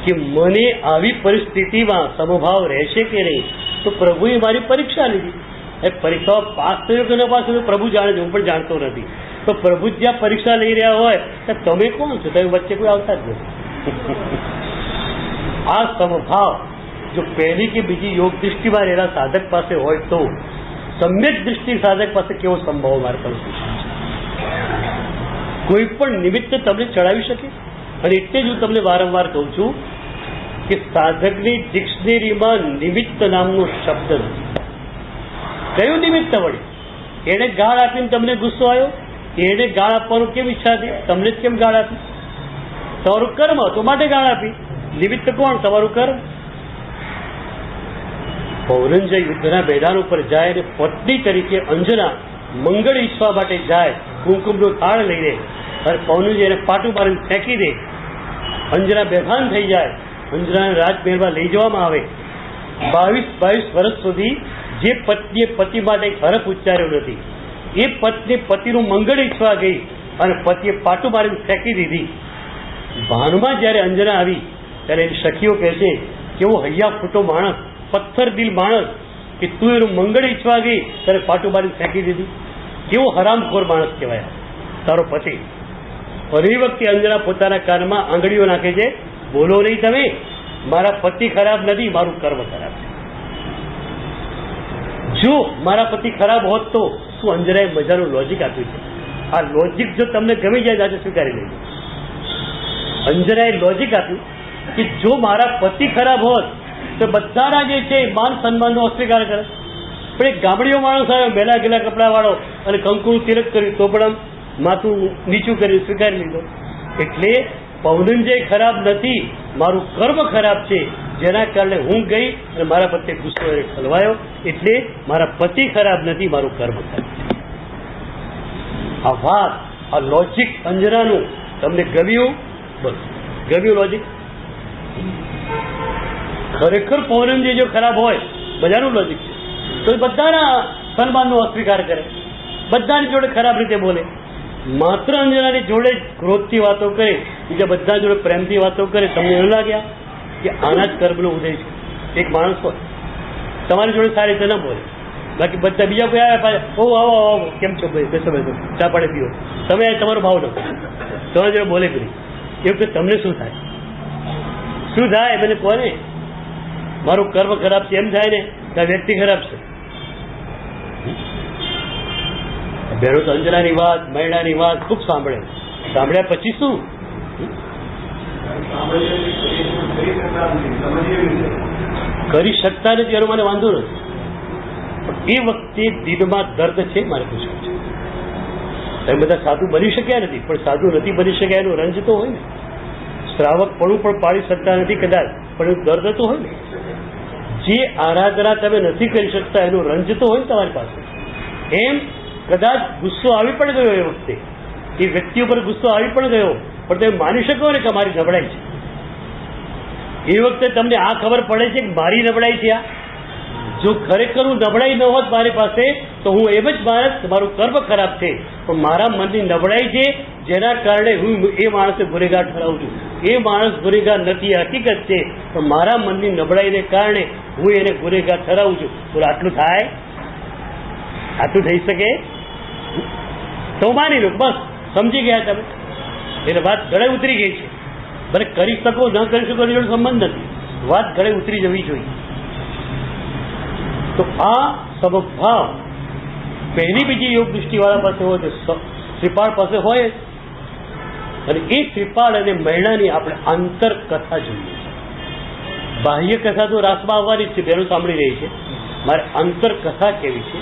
કે મને આવી પરિસ્થિતિમાં સમભાવ રહેશે કે નહીં. તો પ્રભુએ મારી પરીક્ષા લીધી. એ પરીક્ષામાં પાસ થયો કે ન પાસ થયો પ્રભુ જાણે છે, હું પણ જાણતો નથી. તો પ્રભુ જ્યાં પરીક્ષા લઈ રહ્યા હોય તો તમે કોણ છો? તમે વચ્ચે કોઈ આવતા જ નથી. આ સમભાવ જો પહેલી કે બીજી યોગ દૃષ્ટિમાં રહેલા સાધક પાસે હોય તો સમ્યક દૃષ્ટિ સાધક પાસે કેવો સંભાવ મારે પણ કોઈ પણ નિમિત્ત તમને ચડાવી શકે. અને એટલે જ હું તમને વારંવાર કહું છું કે સાધકની ડિક્શનરીમાં નિમિત્ત નામનો શબ્દ નથી. કયું નિમિત્ત વળી? એને ગાળ આપીને તમને ગુસ્સો આવ્યો, એને ગાળ આપવાનું કેમ ઈચ્છા હતી? તમને જ કેમ ગાળ આપી? તમારું કર્મ હતું માટે ગાળ આપી. નિમિત્ત કોણ? તમારું કર્મ. પૌરંજય યુદ્ધના મેદાન ઉપર જાય અને પત્ની તરીકે અંજના મંગળ ઈચ્છવા માટે જાય, કુમકુમનો થાળ લઈને, અને પૌરંજય એને પાટું મારીને ફેંકી દે. અંજના બેભાન થઈ જાય. અંજનાને રાજમહેલમાં લઈ જવામાં આવે. 22 વર્ષ સુધી જે પત્નીએ પતિ માટે હરફ ઉચ્ચાર્યો નથી, એ પત્ની પતિનું મંગળ ઈચ્છવા ગઈ અને પતિએ પાટું મારીને ફેંકી દીધી. ભાનમાં જ્યારે અંજના આવી ત્યારે એની સખીઓ કહે છે કેવો હૈયા ફૂટો માણસ, પથ્થર દિલ માણસ, કે તું એનું મંગળ ઈચ્છવા ગઈ ત્યારે પાટું બારી ફેંકી દીધી. કેવો હરામખોર માણસ કહેવાય તારો પતિ. ફરી વખતે અંજના પોતાના કાનમાં આંગળીઓ નાખે છે, બોલો નહીં તમે, મારા પતિ ખરાબ નથી, મારું કર્મ ખરાબ છે. જો મારા પતિ ખરાબ હોત તો શું અંજરાએ મજાનું લોજિક આપ્યું છે. આ લોજિક જો તમને ગમી જાય આજે સ્વીકારી લેજો. અંજરાએ લોજિક આપ્યું કે જો મારા પતિ ખરાબ હોત તો બધાના જે છે માન સન્માનનો અસ્વીકાર કરે. પણ એક ગામડીઓ માણસ આવ્યો, મેલા ગેલા કપડા વાળો, અને કંકુનું તિલક કર્યું તો પણ માથું નીચું કરી સ્વીકારી લીધો. એટલે પૌનંજય ખરાબ નથી, મારું કર્મ ખરાબ છે, જેના કારણે હું ગઈ અને મારા પ્રત્યે ગુસ્સો ખલવાયો. એટલે મારા પતિ ખરાબ નથી, મારું કર્મ ખરાબ છે. આ વાત, આ લોજિક અંજરાનું તમને ગમ્યું? બસ ગમ્યું લોજિક? ખરેખર પૌનંજય જો ખરાબ હોય, મજાનું લોજિક છે, તો બધાના સન્માનનો અસ્વીકાર કરે, બધાની જોડે ખરાબ રીતે બોલે. માત્ર અંજનાની જોડે ક્રોધથી વાતો કરે, બીજા બધા જોડે પ્રેમથી વાતો કરે. તમને એવું લાગ્યા કે આના જ કર્મનો ઉદય છે? એક માણસ હોય તમારી જોડે સારી રીતે ન બોલે, બાકી બધા બીજા કોઈ આવ્યા, ઓ આવો આવો, કેમ છો ભાઈ, બેસો બેસો, ચા પાણી પીવો, તમે તમારો ભાવ ન કરો, તમારી જોડે બોલે કરી, એવું કે તમને શું થાય? શું થાય મને કહો ને. મારું કર્મ ખરાબ છે એમ થાય ને કે આ વ્યક્તિ ખરાબ છે? બેરો તો અંજનાની વાત, મહિનાની વાત ખૂબ સાંભળે, સાંભળ્યા પછી શું કરી શકતા નથી એનો મને વાંધો નથી. પણ એ વખતે દિલમાં દર્દ છે, મારે પૂછવું છે. તમે બધા સાધુ બની શક્યા નથી, પણ સાધુ નથી બની શક્યા એનો રંજ તો હોય ને. શ્રાવક પણ પાડી શકતા નથી કદાચ, પણ એનું દર્દ તો હોય ને. જે આરાધના તમે નથી કરી શકતા એનો રંજ તો હોય ને તમારી પાસે. એમ કદાચ ગુસ્સો આવી પણ ગયો એ વખતે, એ વ્યક્તિ ઉપર ગુસ્સો આવી પણ ગયો, પણ તમે માની શકો ને કે મારી નબળાઈ છે. એ વખતે તમને આ ખબર પડે છે કે મારી નબળાઈ છે આ. જો ખરેખર હું નબળાઈ ન હોત મારી પાસે તો હું એમ જ માણસ, મારું કર્મ ખરાબ છે, પણ મારા મનની નબળાઈ છે જેના કારણે હું એ માણસને ગુનેગાર ઠરાવું છું. એ માણસ ગુનેગાર નથી, હકીકત છે, પણ મારા મનની નબળાઈને કારણે હું એને ગુનેગાર ઠરાવું છું. બોલો આટલું થાય? આટલું થઈ શકે? તો માની લો, બસ સમજી ગયા તમે. એટલે વાત ગળે ઉતરી ગઈ છે. ભલે કરી શકો ન કરી શકો એની જોડે સંબંધ નથી, વાત ગળે ઉતરી જવી જોઈએ. તો આ સમભાવ પહેલી બીજી યોગ દૃષ્ટિવાળા પાસે હોય તો શ્રીપાળ પાસે હોય. અને એ શ્રીપાળ અને મહિનાની આપણે આંતર કથા જોઈએ. બાહ્ય કથા તો રાસમાં આવવાની જ છે, બેનું સાંભળી રહી છે. મારે આંતર કથા કેવી છે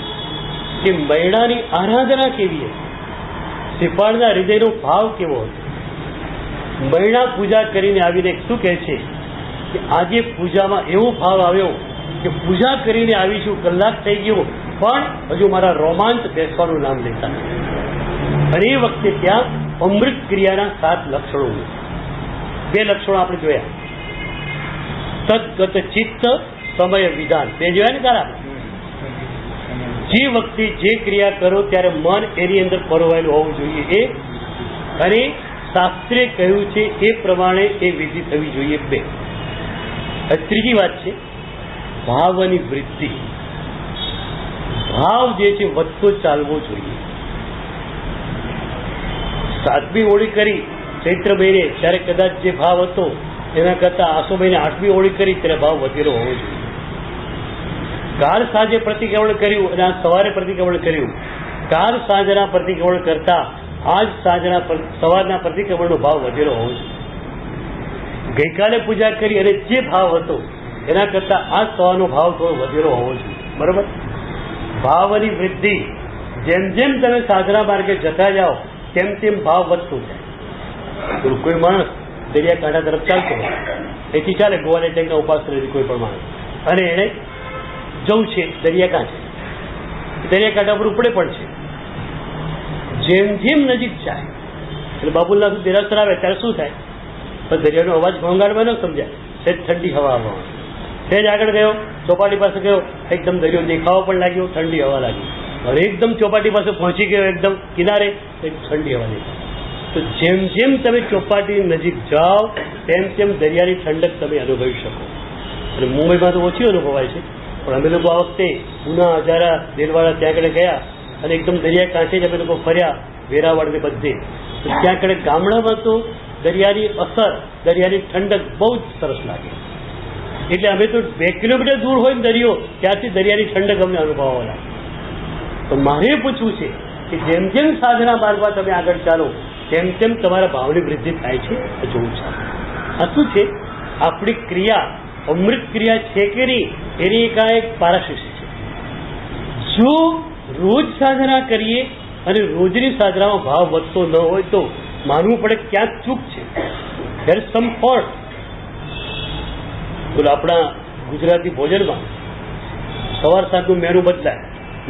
કે મહિનાની આરાધના કેવી હતી, શ્રીપાળના હૃદયનો ભાવ કેવો હતો. મહિના પૂજા કરીને આવીને શું કહે છે કે આજે પૂજામાં એવો ભાવ આવ્યો કે પૂજા કરીને આવીશું, કલાક થઈ ગયો પણ હજુ મારા રોમાંચ બેસવાનું નામ લેતા નથી. અને એ વખતે ત્યાં અમૃત ક્રિયાના 7 લક્ષણો, 2 લક્ષણો આપણે જોયા, તદગત ચિત્ત, સમય વિધાન, 2 જોયા ને તારા. જે વખતે જે ક્રિયા કરો ત્યારે મન એની અંદર પરોવાયેલું હોવું જોઈએ એ, અને શાસ્ત્રે કહ્યું છે એ પ્રમાણે એ વિધિ થવી જોઈએ 2. ત્રીજી વાત છે ભાવની વૃદ્ધિ. ભાવ જે છે વધતો ચાલવો જોઈએ. 7મી હોળી કરી ચૈત્ર મહિને ત્યારે કદાચ જે ભાવ હતો એના કરતા આસો મહિને 8મી હોળી કરી ત્યારે ભાવ વધેલો હોવો જોઈએ. કાલ સાંજે પ્રતિક્રમણ કર્યું અને આજ સવારે પ્રતિક્રમણ કર્યું, કાલ સાંજના પ્રતિક્રમણ કરતા આજ સાંજના સવારના પ્રતિક્રમણનો ભાવ વધેલો હોવો જોઈએ. ગઈકાલે પૂજા કરી અને જે ભાવ હતો એના કરતા આજ સવારનો ભાવ થોડો વધેલો હોવો જોઈએ. બરોબર? ભાવની વૃદ્ધિ. જેમ જેમ તમે સાધના માર્ગે જતા જાઓ તેમ તેમ ભાવ વધતો જાય. કોઈ માણસ દરિયાકાંઠા તરફ ચાલતો હોય, એથી ચાલે ગોવાને ટેકના ઉપાસ નથી કોઈ પણ માણસ, અને એને જવું છે દરિયાકાંઠે, દરિયાકાંઠા પર ઉપડે પણ છે. જેમ જેમ નજીક જાય એટલે બાબુલના દેરાસર આવે ત્યારે શું થાય? પણ દરિયાનો અવાજ ઘોંઘાટમાં ન સમજાય, સહેજ ઠંડી હવા આવવા. સહેજ આગળ ગયો, ચોપાટી પાસે ગયો, એકદમ દરિયો દેખાવા પણ લાગ્યો, ઠંડી હવા લાગી. હવે એકદમ ચોપાટી પાસે પહોંચી ગયો, એકદમ કિનારે, ઠંડી હવા દેખાય. તો તો જેમ જેમ તમે ચોપાટીની નજીક જાઓ તેમ તેમ દરિયાની ઠંડક તમે અનુભવી શકો. અને મુંબઈમાં તો ઓછી અનુભવાય છે, પણ અમે લોકો આ વખતે ઉના, હજારા, દેલવાડા ત્યાં આગળ ગયા અને એકદમ દરિયા કાંઠે જ અમે લોકો ફર્યા, વેરાવળને બધે. તો ત્યાં આગળ ગામડામાં તો દરિયાની અસર, દરિયાની ઠંડક બહુ જ સરસ લાગે. એટલે અમે તો 2 કિલોમીટર દૂર હોય ને દરિયો, ત્યાંથી દરિયાની ઠંડક અમને અનુભવવા લાગે. તો મારે પૂછવું છે કે જેમ જેમ સાધના માર્ગમાં તમે આગળ ચાલો તેમ તેમ તમારા ભાવની વૃદ્ધિ થાય છે. જોવું છે આ શું છે, આપણી ક્રિયા અમૃત ક્રિયા છે કે નહીં એની એક પારાશીષી છે. જો રોજ સાધના કરીએ અને રોજની સાધનામાં ભાવ વધતો ન હોય તો માનવું પડે ક્યાંક ચૂક છે. There some fault. બોલો, આપણા ગુજરાતી ભોજનમાં સવાર સાંજનું મેનુ બદલાય,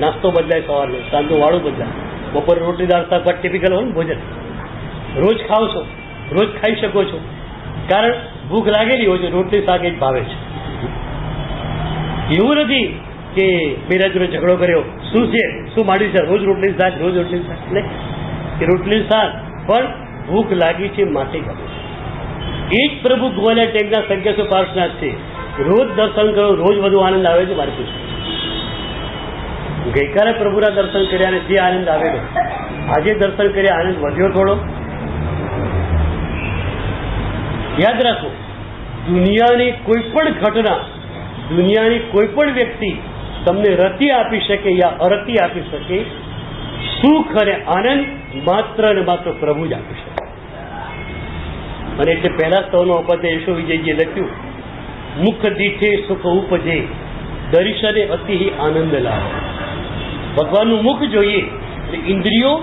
નાસ્તો બદલાય, સવારનો સાંજનું વાળું બદલાય, બપોરે રોટલી દાળ શાક ટિપિકલ હોય ને ભોજન. રોજ ખાવ છો, રોજ ખાઈ શકો છો, કારણ ભૂખ લાગેલી હોય છે, રોટલી શાક એ જ ભાવે છે. એવું નથી કે મેરા જોડે ઝઘડો કર્યો, શું છે, શું માંડ્યું છે, રોજ રોટલી શાક, રોજ રોટલી શાક. એટલે કે રોટલી શાક પણ ભૂખ લાગી છે માટે ગમે છે. એ જ પ્રભુ ગોવાલિયા ટેગના સંકેશો પાર્શનાથ છે. રોજ દર્શન કરો, રોજ વધુ આનંદ આવે છે. મારે પૂછવું, ગઈકાલે પ્રભુના દર્શન કર્યા અને જે આનંદ આવેલો, આજે દર્શન કર્યા આનંદ વધ્યો થોડો? યાદ રાખો, દુનિયાની કોઈ પણ ઘટના, દુનિયાની કોઈ પણ વ્યક્તિ તમને રતિ આપી શકે યા અરતિ આપી શકે, સુખ અને આનંદ માત્ર ને માત્ર પ્રભુ જ આપી શકે. અને એટલે પહેલા સ્તવનો અપાધ્યાય યશો વિજયજીએ લખ્યું, મુખ દીઠે સુખ ઉપજે, દર્શને અતિ આનંદ લાવે. ભગવાનનું મુખ જોઈએ એટલે ઇન્દ્રિયો,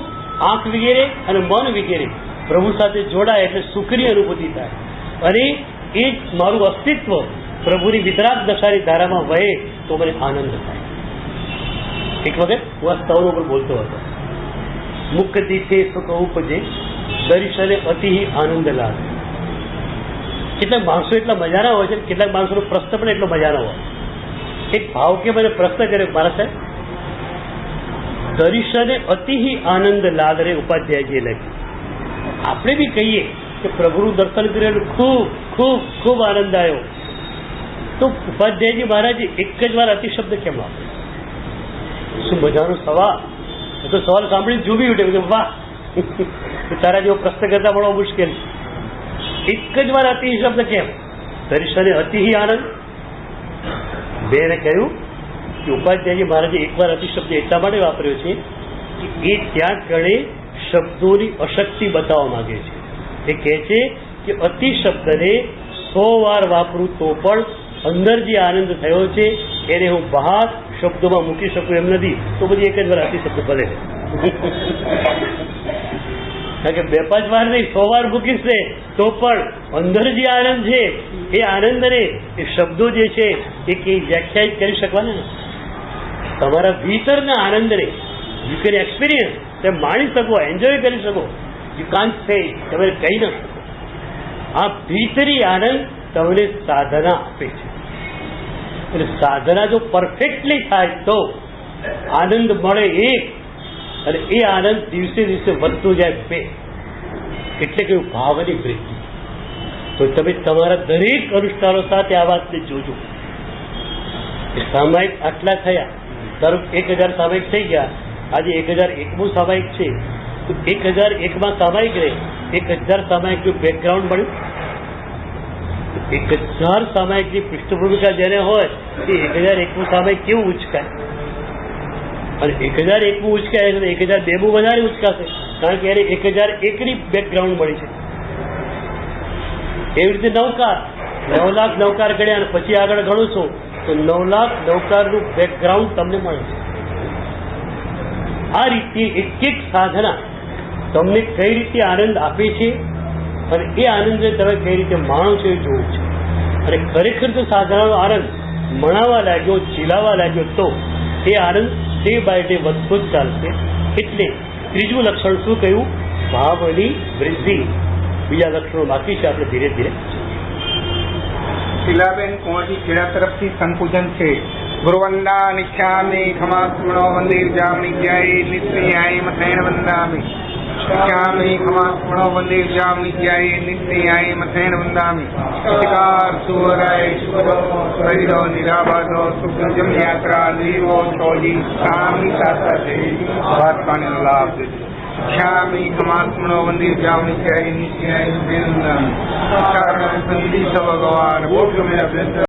આંખ વગેરે અને મન વગેરે પ્રભુ સાથે જોડાય એટલે સુખની અનુભૂતિ થાય. અને એ જ મારું અસ્તિત્વ પ્રભુની વિતરાગ દશાની ધારામાં વહે તો મને આનંદ થાય. એક વખત હું આ સ્તવનો પર બોલતો હતો, મુખ દીઠે સુખ ઉપજે, દર્શને અતિ આનંદ લાગે. કેટલાક માણસો એટલા મજાના હોય છે, કેટલાક માણસોનો પ્રશ્ન પણ એટલો મજાનો હોય. એક ભાવ કે મને પ્રશ્ન કર્યો, મારા સાહેબ, દર્શને અતિ આનંદ લાદ રે, ઉપાધ્યાયજીએ લખ્યું. આપણે બી કહીએ કે પ્રભુનું દર્શન કર્યું ખૂબ ખૂબ ખૂબ આનંદ આવ્યો, તો ઉપાધ્યાયજી મહારાજે એક જ વાર અતિ શબ્દ કેમ વાપરે? શું મજાનો સવાલ! તો સવાલ સાંભળીને ઝૂમી ઉઠે, વાહ, તારા જેવો પ્રશ્ન કરતા મળવો મુશ્કેલ. એક જ વાર અતિ શબ્દ કેમ? દર્શને અતિ આનંદ. બેને કહ્યું કે ઉપાધ્યાયજી મહારાજે એકવાર અતિ શબ્દ એટલા માટે વાપર્યો છે કે એ ત્યાં કણે શબ્દોની અશક્તિ બતાવવા માંગે છે. એ કહે છે કે અતિ શબ્દને 100 વાર વાપરું તો પણ અંદર જે આનંદ થયો છે એને હું બહાર શબ્દોમાં મૂકી શકું એમ નથી. તો પછી એક જ વાર અતિ શબ્દ ભલે, કારણ કે 2-5 વાર નહીં, 100 વાર મૂકીશ ને તો પણ અંદર જે આનંદ છે એ આનંદને, એ શબ્દો જે છે એ કઈ વ્યાખ્યાયિત કરી શકવાના ને. તમારા ભીતરના આનંદને યુ કેન એક્સપિરિયન્સ, તમે માણી શકો, એન્જોય કરી શકો. યુ કાન્ટ સે, તમે કહી ન શકો. આ ભીતરી આનંદ તમને સાધના આપે છે. એટલે સાધના જો પરફેક્ટલી થાય તો આનંદ મળે એક, અને એ આનંદ દિવસે દિવસે વધતો જાય 2. એટલે કે ભાવની વૃદ્ધિ. તો તમે તમારા દરેક અનુષ્ઠાનો સાથે આ વાતને જોજો. સામાયિક આટલા થયા, ધારો 1000 સામાયિક થઈ ગયા, આજે 1001મું સામાયિક છે, તો 1001માં સામાયિક રહે, 1000 સામાયિકનું બેકગ્રાઉન્ડ મળ્યું. 1000 સામાયિકની પૃષ્ઠભૂમિકા જેને હોય એ 1001મું સામાયિક કેવું ઉચકાય? અને 1001મું ઉચકાય એટલે 1002મું વધારે ઉચકાશે, કારણ કે એને 1001ની બેકગ્રાઉન્ડ મળી છે. એવી રીતે નવકાર, 9 લાખ નવકાર ગણ્યા અને પછી આગળ ગણો છો તો 9 લાખ નવકારનું બેકગ્રાઉન્ડ તમને મળે છે. આ રીતે એક સાધના તમને કઈ રીતે આનંદ આપે છે અને એ આનંદને તમે કઈ રીતે માણો છો એ જોવું છે. અને ખરેખર તો સાધનાનો આનંદ મણાવા લાગ્યો, ઝીલાવા લાગ્યો તો એ આનંદ ડે બાય ડે વધતો જ ચાલશે. એટલે ત્રીજું લક્ષણ શું કહ્યું? ભાવની વૃદ્ધિ. બીજા લક્ષણો બાકી છે, આપણે ધીરે ધીરે. શીલાબેન કુંવરજી ખેડા તરફથી સંપૂજન છે. ગુરુવંદા નિખ્યામી ખમાસ્મણો મંદિર જામની જય નિશ્ચયાય મથૈણ વંદામી. श्यामी खमास्मणो वंदे व्यामित्याय नित्याय मथेन वंदामि शिकार सुवराय परिदो निराबादो सुखजम यात्रा नीरो चौजी स्वामी साथे वात्माने लाभ दे श्यामी खमास्मणो वंदे व्यामित्याय नित्याय मथेन वंदामि शिकार संधि भगवान वो जो मेरा